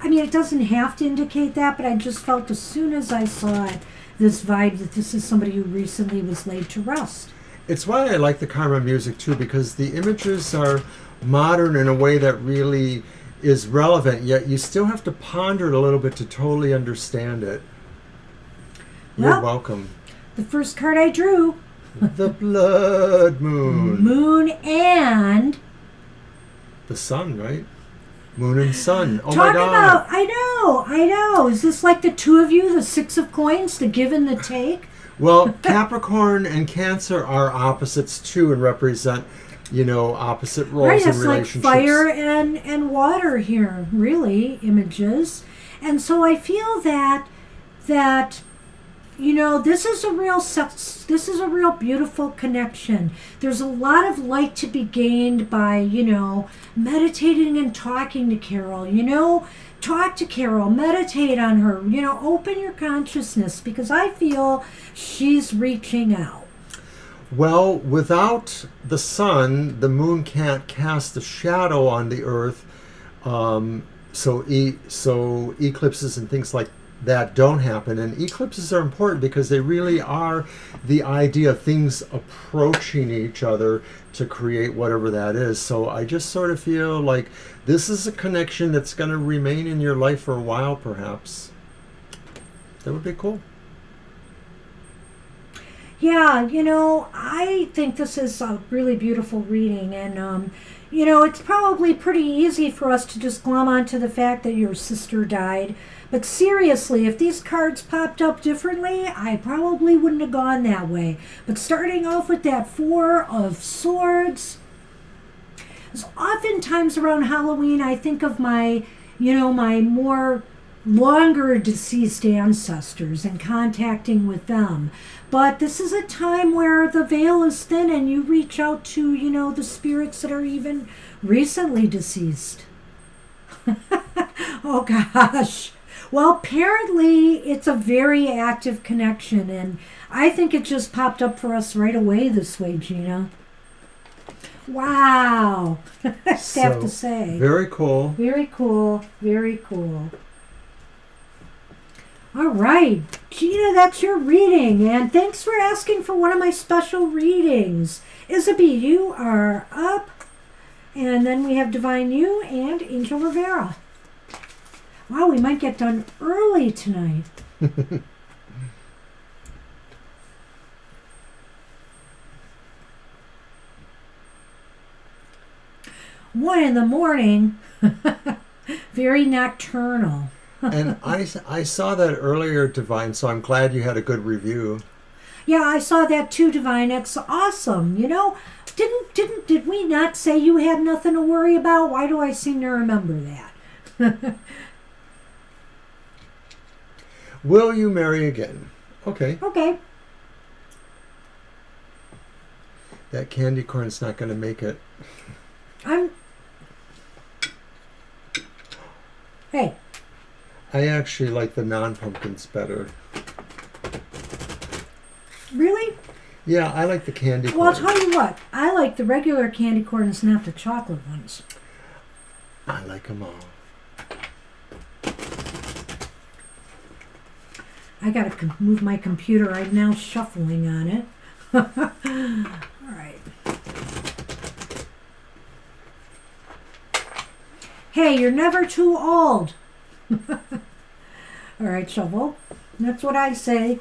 I mean, it doesn't have to indicate that, but I just felt as soon as I saw it, this vibe that this is somebody who recently was laid to rest. It's why I like the karma music too, because the images are modern in a way that really is relevant, yet you still have to ponder it a little bit to totally understand it. You're Well, welcome. The first card I drew, The blood moon. Moon and... The sun, right? Moon and sun. Oh Talk my God. about, I know. Is this like the two of you, the 6 of Coins, the give and the take? Well, Capricorn and Cancer are opposites too and represent, opposite roles Right, in it's like relationships. fire and water here, really, images. And so I feel that this is a real beautiful connection. There's a lot of light to be gained by, meditating and talking to Carol, talk to Carol, meditate on her, open your consciousness, because I feel she's reaching out. Well, without the sun, the moon can't cast a shadow on the earth. So eclipses and things like that don't happen. And eclipses are important because they really are the idea of things approaching each other to create whatever that is. So I just sort of feel like this is a connection that's going to remain in your life for a while, perhaps. That would be cool. Yeah, I think this is a really beautiful reading, and it's probably pretty easy for us to just glom onto the fact that your sister died. But seriously, if these cards popped up differently, I probably wouldn't have gone that way. But starting off with that 4 of Swords, oftentimes around Halloween, I think of my more longer deceased ancestors and contacting with them. But this is a time where the veil is thin and you reach out to, the spirits that are even recently deceased. Oh gosh. Well, apparently it's a very active connection, and I think it just popped up for us right away this way, Gina. Wow. I have to say. Very cool. Very cool. Very cool. All right, Gina, that's your reading, and thanks for asking for one of my special readings. Isabel, you are up, and then we have Divine You and Angel Rivera. Wow, we might get done early tonight. 1 a.m. Very nocturnal. And I saw that earlier, Divine, so I'm glad you had a good review. Yeah, I saw that too, Divine. It's awesome. Did we not say you had nothing to worry about? Why do I seem to remember that? Will you marry again? Okay. Okay. That candy corn's not going to make it. Hey. I actually like the non-pumpkins better. Really? Yeah, I like the candy corn. Well, I'll tell you what. I like the regular candy corns, not the chocolate ones. I like them all. I gotta move my computer. I'm now shuffling on it. All right. Hey, you're never too old. All right, Shovel. That's what I say.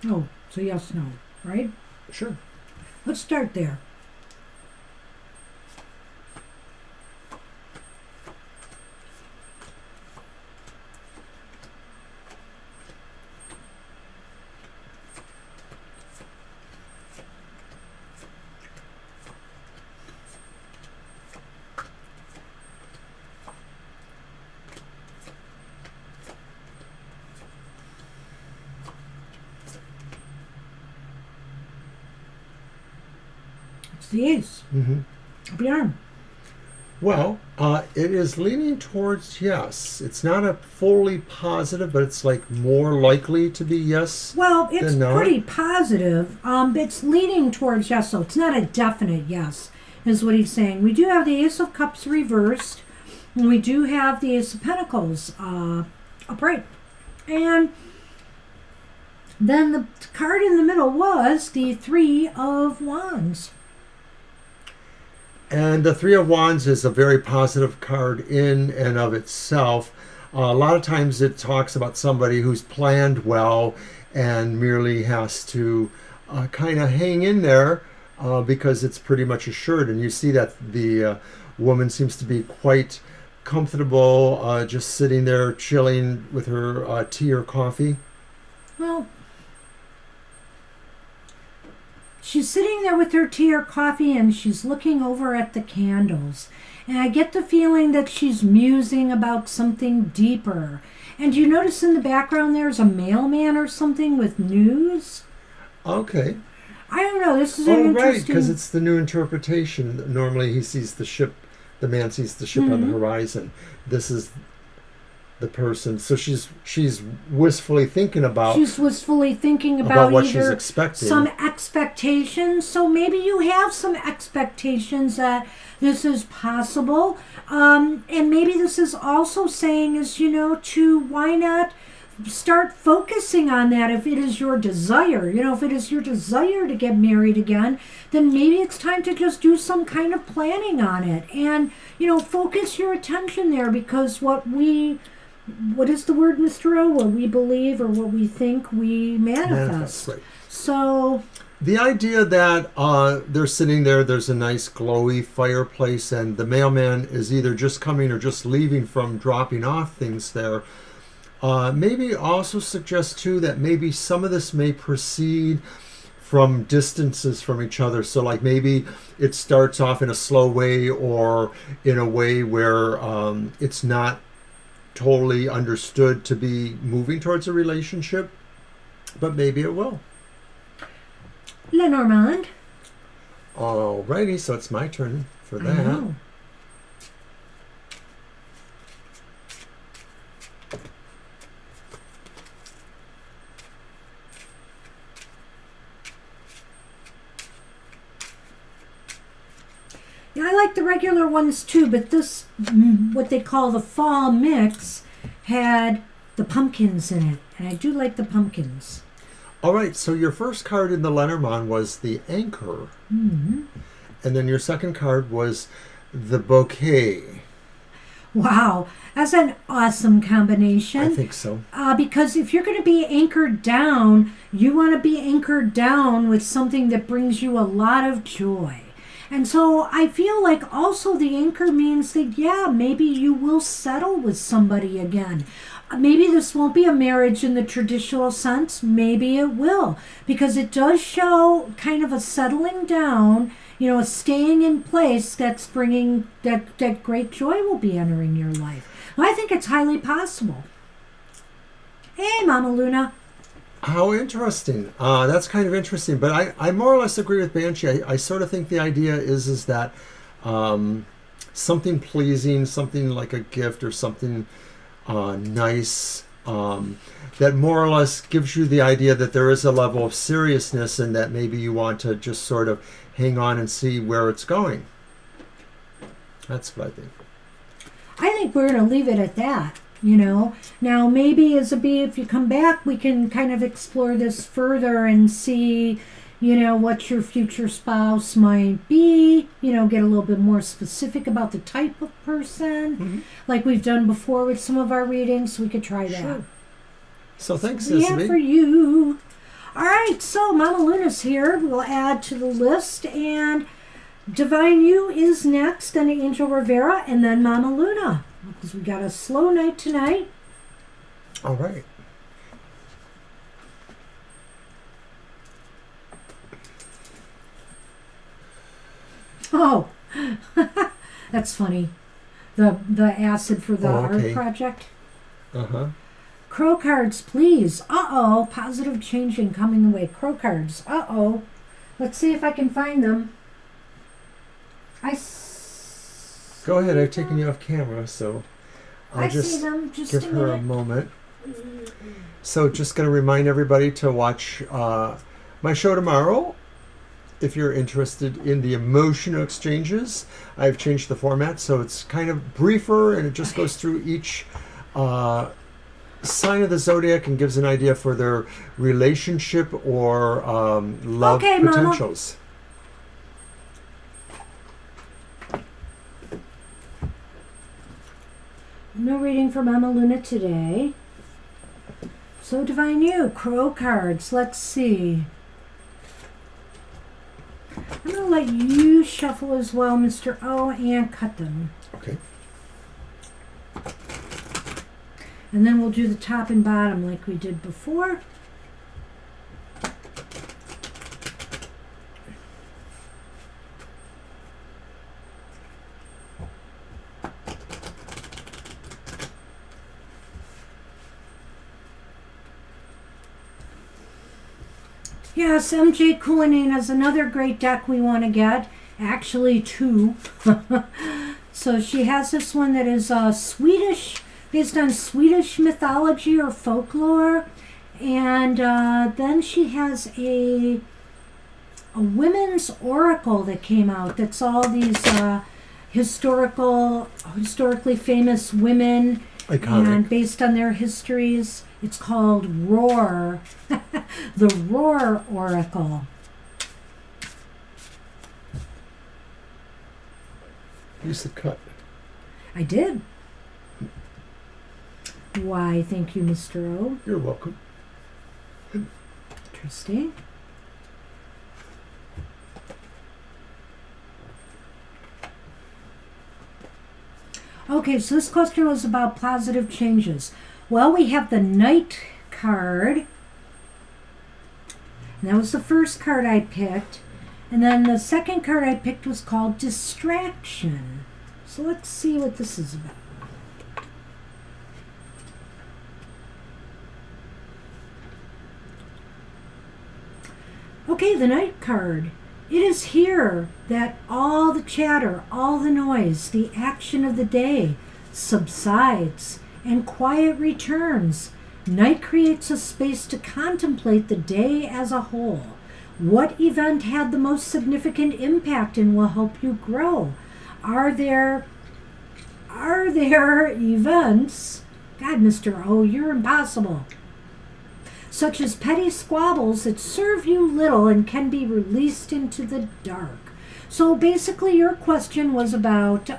Oh, so yes, no, right? Sure. Let's start there. It's the ace of the arm. Well, it is leaning towards yes. It's not a fully positive, but it's like more likely to be yes. Well, it's than not. pretty positive. It's leaning towards yes, so it's not a definite yes, is what he's saying. We do have the Ace of Cups reversed, and we do have the Ace of Pentacles upright. And then the card in the middle was the Three of Wands. And the Three of Wands is a very positive card in and of itself. A lot of times it talks about somebody who's planned well and merely has to kind of hang in there because it's pretty much assured. And you see that the woman seems to be quite comfortable just sitting there chilling with her tea or coffee. Well, she's sitting there with her tea or coffee and she's looking over at the candles. And I get the feeling that she's musing about something deeper. And you notice in the background there's a mailman or something with news? Okay. I don't know. This is an Oh, right, interesting... because it's the new interpretation. Normally he sees the ship, the man sees the ship on the horizon. This is the person. So she's wistfully thinking about... She's wistfully thinking about what either she's expecting. some expectations. So maybe you have some expectations that this is possible. And maybe this is also saying is, to why not start focusing on that if it is your desire. If it is your desire to get married again, then maybe it's time to just do some kind of planning on it. And, focus your attention there because what is the word, Mr. O? What we believe or what we think we manifest. Right. So the idea that they're sitting there, there's a nice glowy fireplace, and the mailman is either just coming or just leaving from dropping off things there. Maybe also suggests too that maybe some of this may proceed from distances from each other. So like maybe it starts off in a slow way or in a way where it's not totally understood to be moving towards a relationship, but maybe it will. Lenormand. Alrighty, so it's my turn for I that. know. Yeah, I like the regular ones too, but this, what they call the fall mix, had the pumpkins in it. And I do like the pumpkins. All right, so your first card in the Lenormand was the Anchor. Mm-hmm. And then your second card was the Bouquet. Wow, that's an awesome combination. I think so. Because if you're going to be anchored down, you want to be anchored down with something that brings you a lot of joy. And so I feel like also the anchor means that, yeah, maybe you will settle with somebody again. Maybe this won't be a marriage in the traditional sense. Maybe it will. Because it does show kind of a settling down, a staying in place that's bringing, that great joy will be entering your life. Well, I think it's highly possible. Hey, Mama Luna. How interesting. That's kind of interesting. But I more or less agree with Banshee. I sort of think the idea is that something pleasing, something like a gift or something nice, that more or less gives you the idea that there is a level of seriousness and that maybe you want to just sort of hang on and see where it's going. That's what I think. I think we're going to leave it at that, you know. Now, maybe as a bee, if you come back, we can kind of explore this further and see, you know, what your future spouse might be, you know, get a little bit more specific about the type of person, like we've done before with some of our readings. We could try that. Sure. So thanks, Yeah, Isabel. for you. All right, so Mama Luna's here. We'll add to the list, and Divine You is next, then Angel Rivera, and then Mama Luna, because we got a slow night tonight. All right. Oh, that's funny. The acid for the okay. art project. Uh-huh. Crow cards, please. Uh-oh, positive changing coming away. Crow cards. Uh-oh. Let's see if I can find them. Go ahead. I've taken you off camera, so I'll I just see them. Just give a her a minute. moment. So just going to remind everybody to watch my show tomorrow. If you're interested in the emotional exchanges, I've changed the format so it's kind of briefer and it just goes through each sign of the zodiac and gives an idea for their relationship or love Okay, Mama. potentials. No reading for Mama Luna today. So Divine You, Crow cards. Let's see. I'm going to let you shuffle as well, Mr. O, and cut them. Okay. And then we'll do the top and bottom like we did before. Yes, MJ Kulanine is another great deck we want to get. Actually, two. So she has this one that is Swedish, based on Swedish mythology or folklore. And then she has a women's oracle that came out. That's all these historically famous women. Iconic. And based on their histories, it's called Roar. The Roar Oracle. You said cut. I did. Why, thank you, Mr. O. You're welcome. Interesting. Okay, so this question was about positive changes. Well, we have the Knight card. And that was the first card I picked. And then the second card I picked was called Distraction. So let's see what this is about. Okay, the Knight card. It is here that all the chatter, all the noise, the action of the day subsides and quiet returns. Night creates a space to contemplate the day as a whole. What event had the most significant impact and will help you grow? Are there events? God, Mr. O, you're impossible. Such as petty squabbles that serve you little and can be released into the dark. So basically your question was about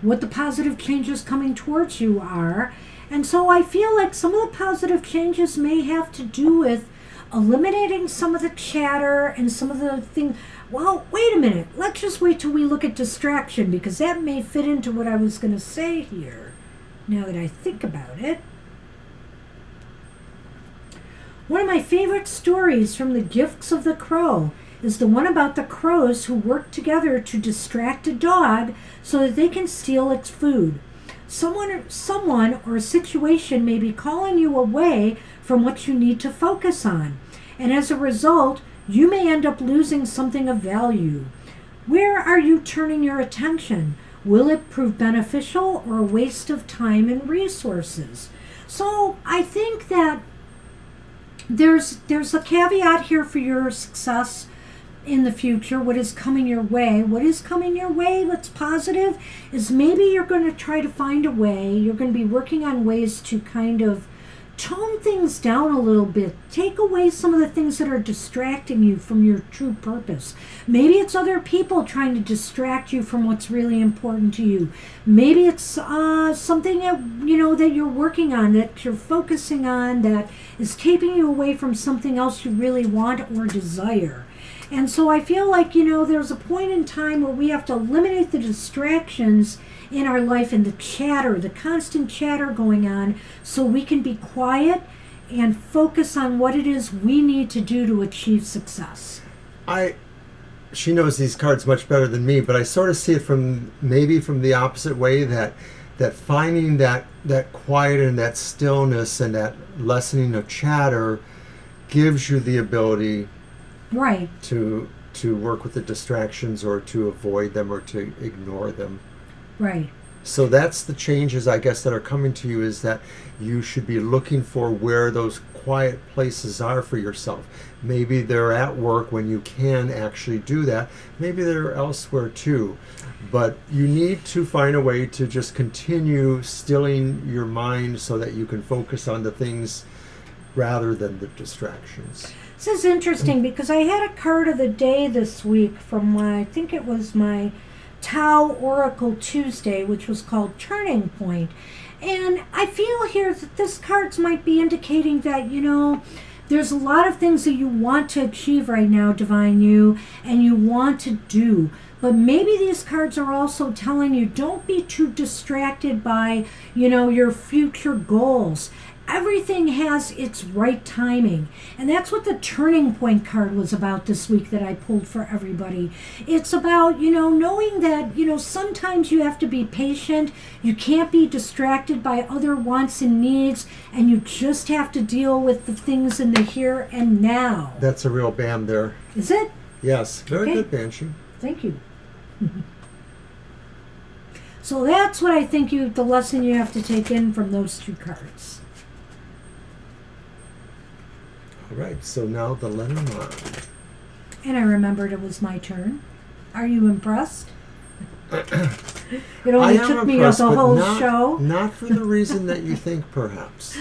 what the positive changes coming towards you are. And so I feel like some of the positive changes may have to do with eliminating some of the chatter and some of the things. Well, wait a minute. Let's just wait till we look at distraction, because that may fit into what I was going to say here, now that I think about it. One of my favorite stories from the Gifts of the Crow is the one about the crows who work together to distract a dog so that they can steal its food. Someone or a situation may be calling you away from what you need to focus on, and as a result, you may end up losing something of value. Where are you turning your attention? Will it prove beneficial or a waste of time and resources? So I think that there's a caveat here for your success in the future. What is coming your way? What is coming your way? What's positive is maybe you're going to try to find a way. You're going to be working on ways to kind of tone things down a little bit. Take away some of the things that are distracting you from your true purpose. Maybe it's other people trying to distract you from what's really important to you. Maybe it's something that that you're working on, that you're focusing on, that is keeping you away from something else you really want or desire. And so I feel like, there's a point in time where we have to eliminate the distractions in our life and the chatter, the constant chatter going on, so we can be quiet and focus on what it is we need to do to achieve success. She knows these cards much better than me, but I sort of see it from the opposite way, that finding that quiet and that stillness and that lessening of chatter gives you the ability right to work with the distractions, or to avoid them, or to ignore them. Right. So that's the changes, I guess, that are coming to you, is that you should be looking for where those quiet places are for yourself. Maybe they're at work when you can actually do that. Maybe they're elsewhere too. But you need to find a way to just continue stilling your mind so that you can focus on the things rather than the distractions. This is interesting because I had a card of the day this week from I think it was my Tarot Oracle Tuesday, which was called Turning Point. And I feel here that this cards might be indicating that, there's a lot of things that you want to achieve right now, Divine You, and you want to do. But maybe these cards are also telling you, don't be too distracted by, your future goals. Everything has its right timing. And that's what the Turning Point card was about this week that I pulled for everybody. It's about, knowing that, sometimes you have to be patient. You can't be distracted by other wants and needs. And you just have to deal with the things in the here and now. That's a real bam there. Is it? Yes. Very good, Banshee. Thank you. So that's what I think the lesson you have to take in from those two cards. All right, so now the Lenormand. And I remembered it was my turn. Are you impressed? It only took me the whole show. Not for the reason that you think, perhaps.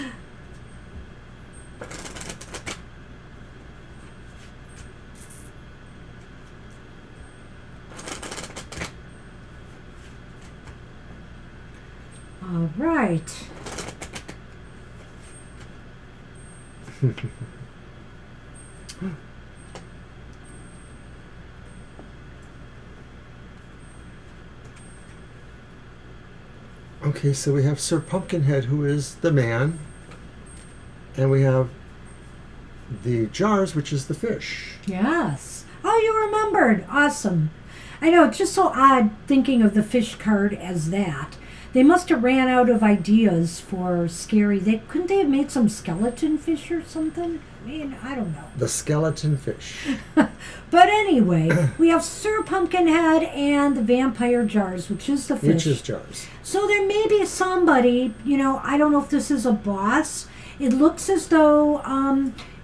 All right. Okay, so we have Sir Pumpkinhead, who is the man, and we have the jars, which is the fish. Yes. Oh, you remembered. Awesome. I know, it's just so odd thinking of the fish card as that. They must have ran out of ideas for scary. Couldn't they have made some skeleton fish or something? I mean, I don't know. The skeleton fish. But anyway, we have Sir Pumpkinhead and the vampire jars, which is the fish. Which is jars. So there may be somebody, I don't know if this is a boss. It looks as though,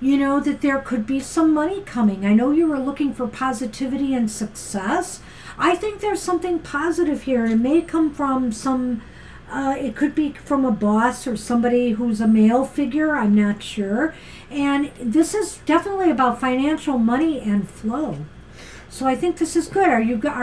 that there could be some money coming. I know you were looking for positivity and success. I think there's something positive here. It may come from it could be from a boss or somebody who's a male figure. I'm not sure. And this is definitely about financial money and flow. So I think this is good. Are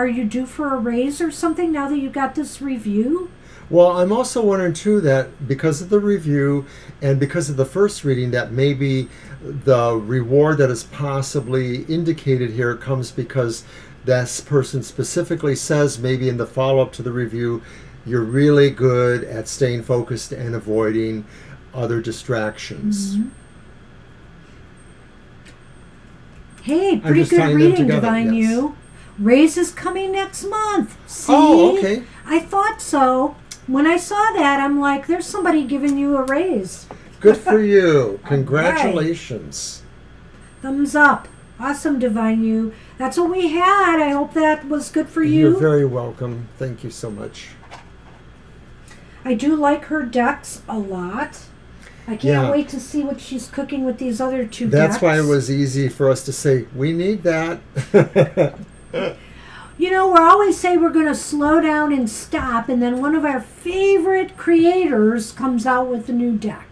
you due for a raise or something now that you got this review? Well, I'm also wondering too that because of the review and because of the first reading, that maybe the reward that is possibly indicated here comes because this person specifically says, maybe in the follow-up to the review, you're really good at staying focused and avoiding other distractions. Mm-hmm. Hey, pretty good reading, Divine You. Raise is coming next month. See? Oh, okay. I thought so. When I saw that, I'm like, there's somebody giving you a raise. Good for you. Congratulations. Right. Thumbs up. Awesome, Divine You. That's what we had. I hope that was good for you. You're very welcome. Thank you so much. I do like her decks a lot. I can't wait to see what she's cooking with these other two decks. That's why it was easy for us to say, we need that. You know, we always say we're going to slow down and stop, and then one of our favorite creators comes out with a new deck.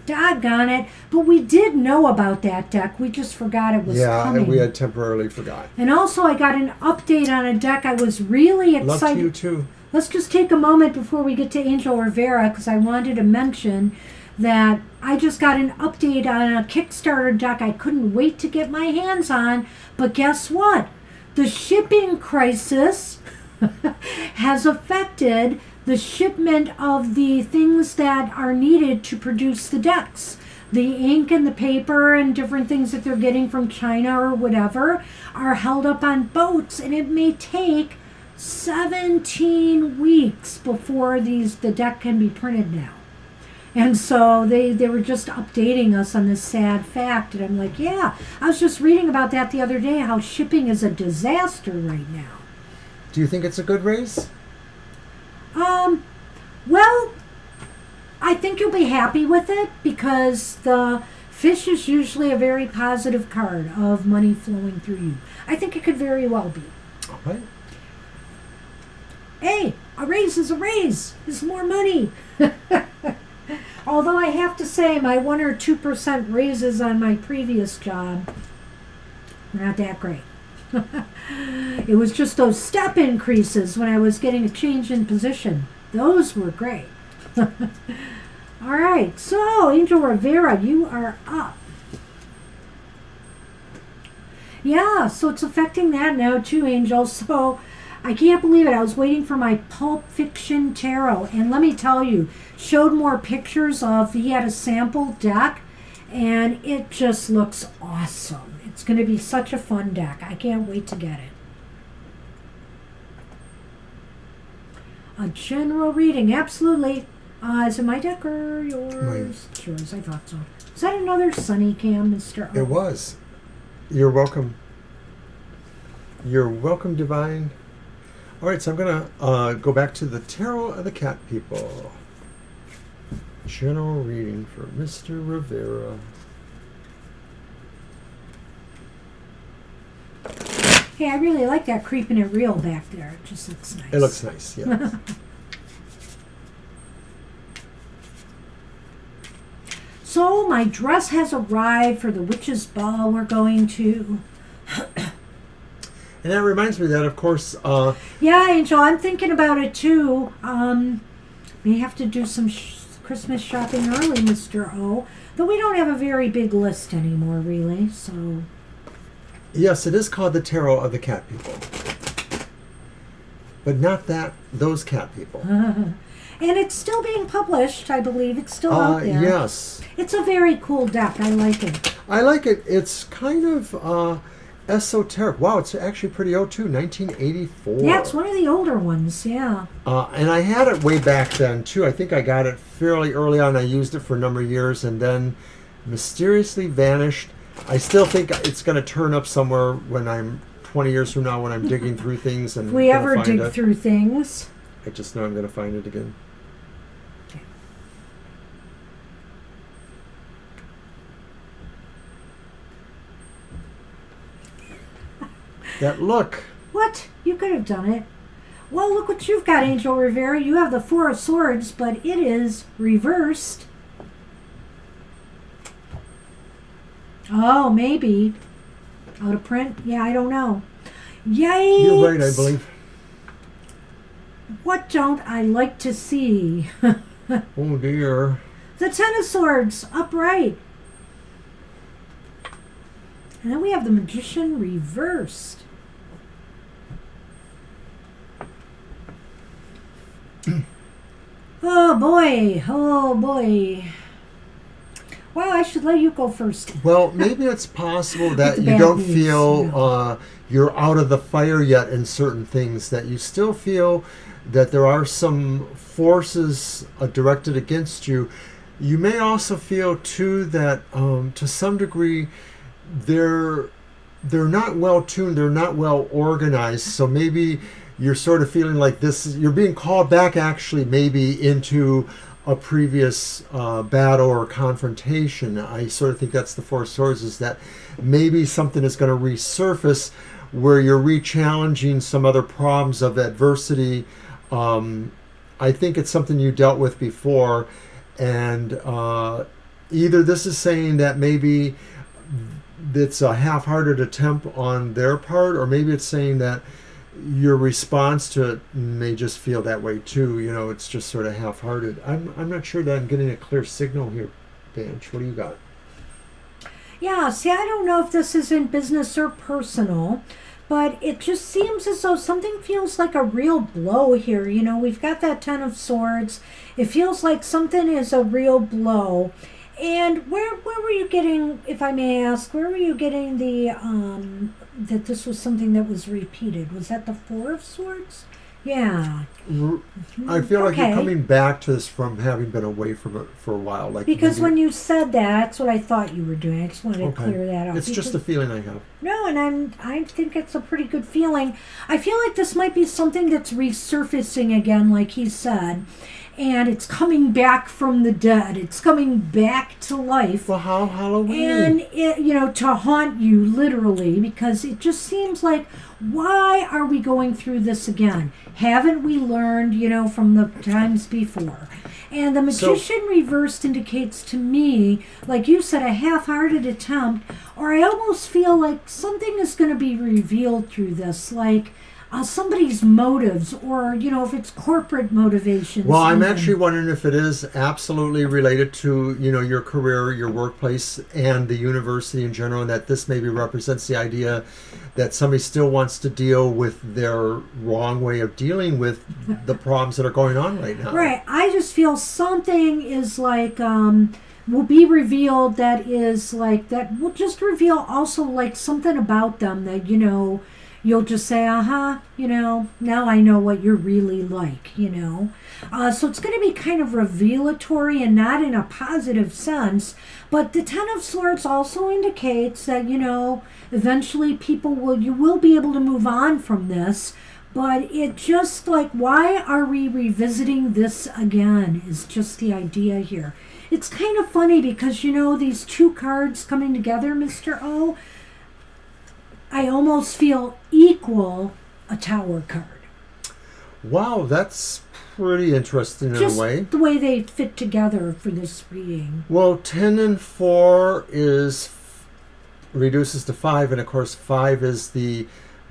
Doggone it. But we did know about that deck. We just forgot it was coming. Yeah, and we had temporarily forgot. And also, I got an update on a deck I was really excited. Love to you, too. Let's just take a moment before we get to Angel Rivera, because I wanted to mention that I just got an update on a Kickstarter deck I couldn't wait to get my hands on. But guess what? The shipping crisis has affected the shipment of the things that are needed to produce the decks. The ink and the paper and different things that they're getting from China or whatever are held up on boats, and it may take 17 weeks before the deck can be printed now. And so they were just updating us on this sad fact. And I'm like, yeah, I was just reading about that the other day, how shipping is a disaster right now. Do you think it's a good race? Well, I think you'll be happy with it because the fish is usually a very positive card of money flowing through you. I think it could very well be. All right. Hey, a raise is a raise. It's more money. Although I have to say my 1 or 2% raises on my previous job were not that great. It was just those step increases when I was getting a change in position. Those were great. All right, so Angel Rivera, you are up. Yeah, so it's affecting that now too, Angel. So I can't believe it. I was waiting for my Pulp Fiction tarot, and let me tell you, showed more pictures of, he had a sample deck, and it just looks awesome. It's going to be such a fun deck. I can't wait to get it. A general reading, absolutely. Is it my deck or yours? Mine. It's yours, I thought so. Is that another Sunny Cam, Mr. O? It was. You're welcome. You're welcome, Divine. All right, so I'm going to go back to the Tarot of the Cat People. General reading for Mr. Rivera. Hey, I really like that creeping it real back there. It just looks nice. It looks nice, yes. So my dress has arrived for the witch's ball we're going to. And that reminds me that, of course... yeah, Angel, I'm thinking about it too. May have to do some Christmas shopping early, Mr. O. Though we don't have a very big list anymore, really, so... Yes, it is called the Tarot of the Cat People. But not those cat people. And it's still being published, I believe. It's still out there. Yes. It's a very cool deck. I like it. I like it. It's kind of esoteric. Wow, it's actually pretty old too, 1984. Yeah, it's one of the older ones, yeah. And I had it way back then too. I think I got it fairly early on. I used it for a number of years and then mysteriously vanished. I still think it's going to turn up somewhere when I'm 20 years from now when I'm digging through things. And if we ever dig through things. I just know I'm going to find it again. Okay. That look. What? You could have done it. Well, look what you've got, Angel Rivera. You have the Four of Swords, but it is reversed. Oh, maybe. Out of print? Yeah, I don't know. Yikes! You're right, I believe. What don't I like to see? Oh, dear. The Ten of Swords, upright. And then we have the Magician reversed. Oh, boy. Oh, boy. Well, I should let you go first. Well, maybe it's possible that you bad don't news, feel you're out of the fire yet in certain things, that you still feel that there are some forces directed against you. You may also feel, too, that to some degree they're not well tuned, they're not well organized. So maybe you're sort of feeling like you're being called back actually maybe into a previous battle or confrontation. I sort of think that's the Four of Swords, is that maybe something is going to resurface where you're re-challenging some other problems of adversity. I think it's something you dealt with before, and either this is saying that maybe it's a half-hearted attempt on their part, or maybe it's saying that your response to it may just feel that way too. You know, it's just sort of half-hearted. I'm not sure that I'm getting a clear signal here, Banch. What do you got? Yeah, see, I don't know if this is in business or personal, but it just seems as though something feels like a real blow here. You know, we've got that Ten of Swords. It feels like something is a real blow. And where were you getting, if I may ask, where were you getting the, that this was something that was repeated? Was that the Four of Swords? Yeah. I feel like Okay. you're coming back to this from having been away from it for a while. Like Because maybe- when you said that, that's what I thought you were doing. I just wanted to Okay. clear that up. It's just a feeling I have. No, and I think it's a pretty good feeling. I feel like this might be something that's resurfacing again, like he said, and it's coming back from the dead. It's coming back to life. Well, how Halloween? And it, you know, to haunt you literally, because it just seems like, why are we going through this again? Haven't we learned, you know, from the times before? And the Magician reversed indicates to me, like you said, a half-hearted attempt, or I almost feel like something is going to be revealed through this, like somebody's motives, or, you know, if it's corporate motivations. Well, I'm even. actually wondering if it is absolutely related to, you know, your career, your workplace, and the university in general, and that this maybe represents the idea that somebody still wants to deal with their wrong way of dealing with the problems that are going on right now. Right. I just feel something is like will be revealed that is like that will just reveal also like something about them that, you know, you'll just say, you know, now I know what you're really like, you know. So it's going to be kind of revelatory and not in a positive sense. But the Ten of Swords also indicates that, you know, eventually you will be able to move on from this. But it just like, why are we revisiting this again is just the idea here. It's kind of funny because, you know, these two cards coming together, Mr. O, I almost feel equal a Tower card. Wow, that's pretty interesting in Just a way. the way they fit together for this reading. Well, 10 and 4 reduces to 5, and of course 5 is the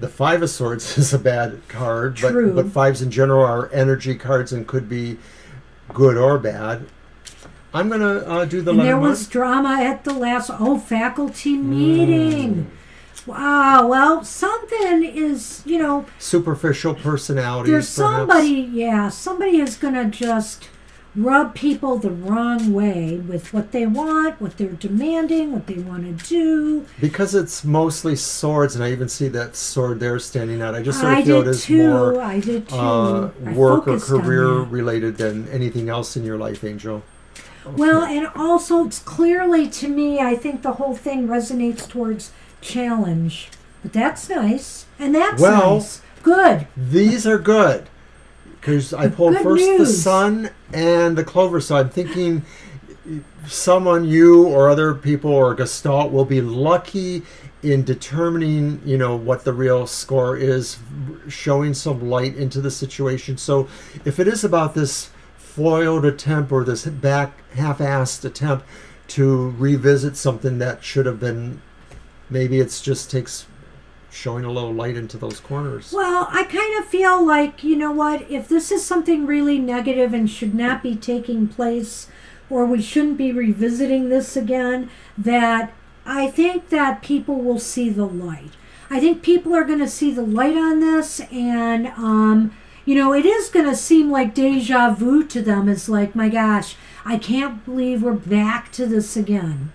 Five of Swords is a bad card, True. but fives in general are energy cards and could be good or bad. I'm going to do the And there Lenormand. was drama at the last faculty meeting. Wow, well, something is, you know, Superficial personalities, there's perhaps. somebody is going to just rub people the wrong way with what they want, what they're demanding, what they want to do. Because it's mostly swords, and I even see that sword there standing out. I just sort I of feel it did is too. more I did too. I work or focused on career that. related than anything else in your life, Angel. Well, and also it's clearly to me, I think the whole thing resonates towards challenge. But that's nice. And that's nice. Good. These are good. Because I pulled Good first the news. sun and the clover, so I'm thinking someone, you or other people or Gestalt, will be lucky in determining, you know, what the real score is, showing some light into the situation. So if it is about this foiled attempt or this half-assed attempt to revisit something that should have been, maybe it's just takes showing a little light into those corners. Well, I kind of feel like, you know what, if this is something really negative and should not be taking place, or we shouldn't be revisiting this again, that I think that people will see the light. I think people are going to see the light on this, and, you know, it is going to seem like deja vu to them. It's like, my gosh, I can't believe we're back to this again.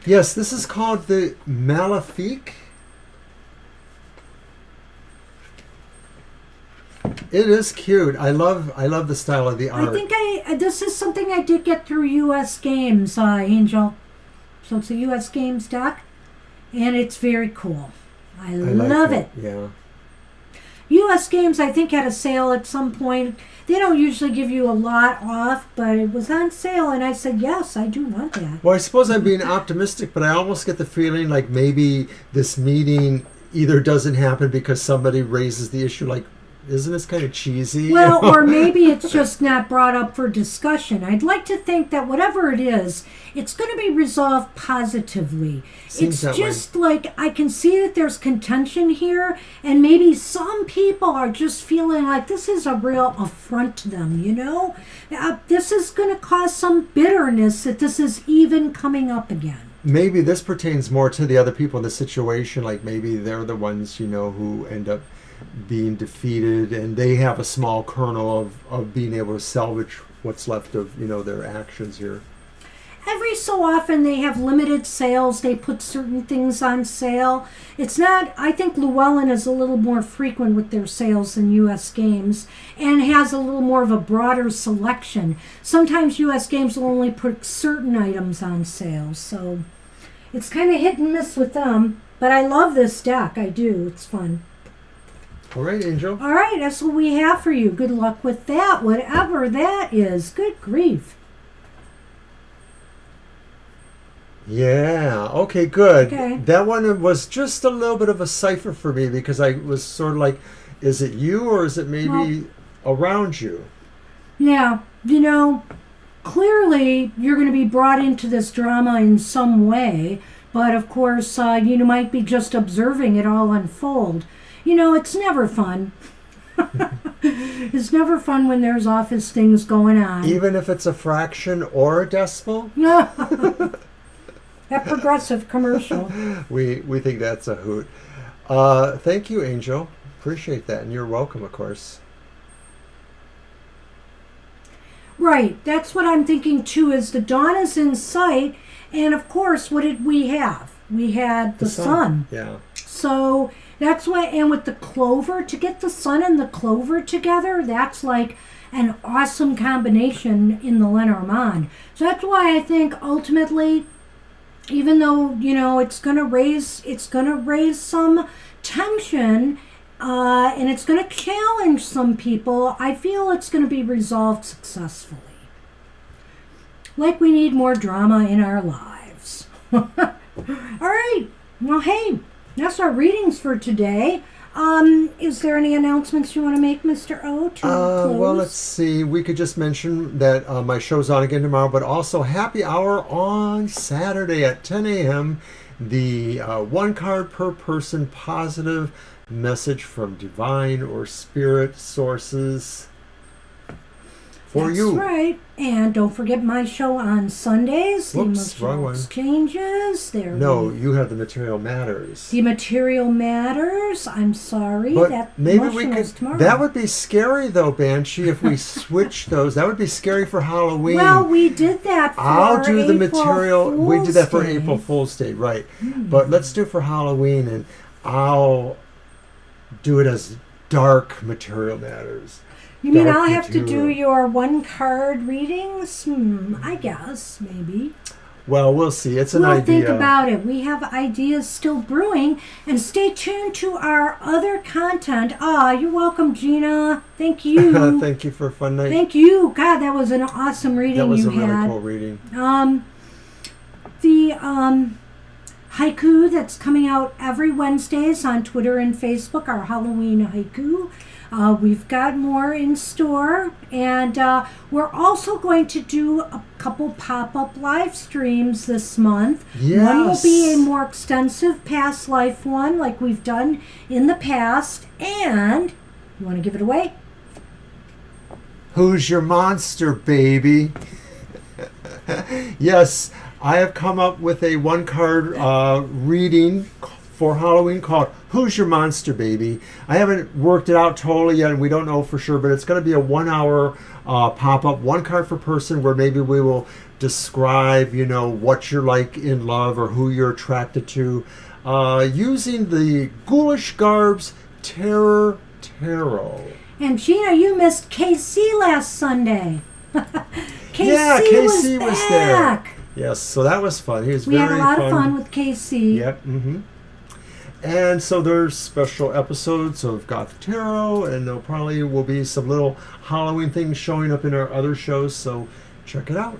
Yes, this is called the Malefique. It is cute. I love the style of the art. I think this is something I did get through U.S. Games, Angel. So it's a U.S. Games deck. and it's very cool. I like love it. Yeah. U.S. Games, I think, had a sale at some point. They don't usually give you a lot off, but it was on sale, and I said, yes, I do want that. Well, I suppose I'm being optimistic, but I almost get the feeling like maybe this meeting either doesn't happen because somebody raises the issue, like, isn't this kind of cheesy? Well, or maybe it's just not brought up for discussion. I'd like to think that whatever it is, it's going to be resolved positively. Seems It's that just like I can see that there's contention here, and maybe some people are just feeling like this is a real affront to them, you know? This is going to cause some bitterness that this is even coming up again. Maybe this pertains more to the other people in the situation, like maybe they're the ones, you know, who end up being defeated, and they have a small kernel of being able to salvage what's left of, you know, their actions here. Every so often they have limited sales. They put certain things on sale. It's not, I think Llewellyn is a little more frequent with their sales than U.S. Games and has a little more of a broader selection. Sometimes U.S. Games will only put certain items on sale, so it's kind of hit and miss with them. But I love this deck. I do. It's fun. All right, Angel. All right, that's what we have for you. Good luck with that, whatever that is. Good grief. Yeah, okay, good. Okay. That one was just a little bit of a cipher for me because I was sort of like, is it you or is it maybe around you? Yeah, you know, clearly you're going to be brought into this drama in some way, but of course you might be just observing it all unfold. You know, it's never fun. It's never fun when there's office things going on. Even if it's a fraction or a decimal? That Progressive commercial. We think that's a hoot. Thank you, Angel. Appreciate that, and you're welcome, of course. Right, that's what I'm thinking too, is the dawn is in sight, and of course, what did we have? We had the sun. Yeah. So that's why, and with the clover, to get the sun and the clover together, that's like an awesome combination in the Lenormand. So that's why I think ultimately, even though, you know, it's gonna raise some tension, and it's gonna challenge some people, I feel it's gonna be resolved successfully. Like we need more drama in our lives. All right. Well, hey, that's our readings for today. Is there any announcements you want to make, Mr. O, to close? Well, let's see. We could just mention that my show's on again tomorrow, but also happy hour on Saturday at 10 a.m. The one card per person positive message from divine or spirit sources for you. That's right. And don't forget my show on Sundays. The Whoops, wrong Emotional one. Exchanges. No, you have the Material Matters. The Material Matters. I'm sorry. But that maybe we Emotional's could. tomorrow. That would be scary, though, Banshee. If we switch those, that would be scary for Halloween. Well, we did that for I'll do the April Material. We did that for Fool's Day. April Fool's Day, right? But let's do it for Halloween, and I'll do it as Dark Material Matters. You mean Dark I'll have to do Material. your one card readings? I guess, maybe. Well, we'll see. It's an We'll idea. think about it. We have ideas still brewing. And stay tuned to our other content. You're welcome, Gina. Thank you. Thank you for a fun night. Thank you. God, that was an awesome reading That was you a really had. cool reading. The haiku that's coming out every Wednesdays on Twitter and Facebook, our Halloween haiku. We've got more in store, and we're also going to do a couple pop-up live streams this month. Yes. One will be a more extensive past life one, like we've done in the past, and you want to give it away? Who's your monster, baby? Yes, I have come up with a one-card reading for Halloween called Who's Your Monster, Baby? I haven't worked it out totally yet, and we don't know for sure, but it's going to be a 1 hour pop-up, one card per person, where maybe we will describe, you know, what you're like in love or who you're attracted to, using the Ghoulish Garbs Terror Tarot. And Gina, you missed KC last Sunday. KC Yeah, KC was there. back. Yes, so that was fun. He was We very had a lot of fun with KC. Yep. And so there's special episodes of Got the Tarot, and there probably will be some little Halloween things showing up in our other shows, so check it out.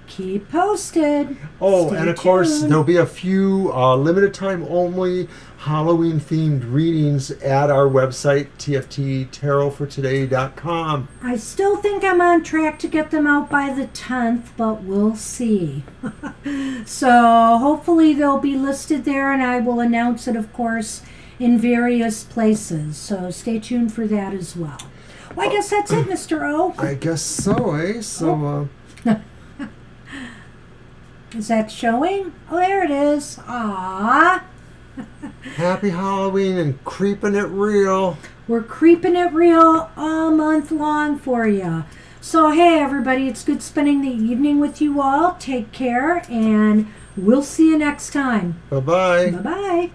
Keep posted. Oh, Stay and of course, tuned. there'll be a few limited time only Halloween themed readings at our website, tfttarotfortoday.com. I still think I'm on track to get them out by the 10th, but we'll see. So hopefully they'll be listed there, and I will announce it, of course, in various places. So stay tuned for that as well. Well, I guess that's it, Mr. O. I guess so, eh? So, Is that showing? Oh, there it is. Aww. happy Halloween and creeping it real. We're creeping it real all month long for you. So, hey, everybody, it's good spending the evening with you all. Take care, and we'll see you next time. Bye-bye. Bye-bye.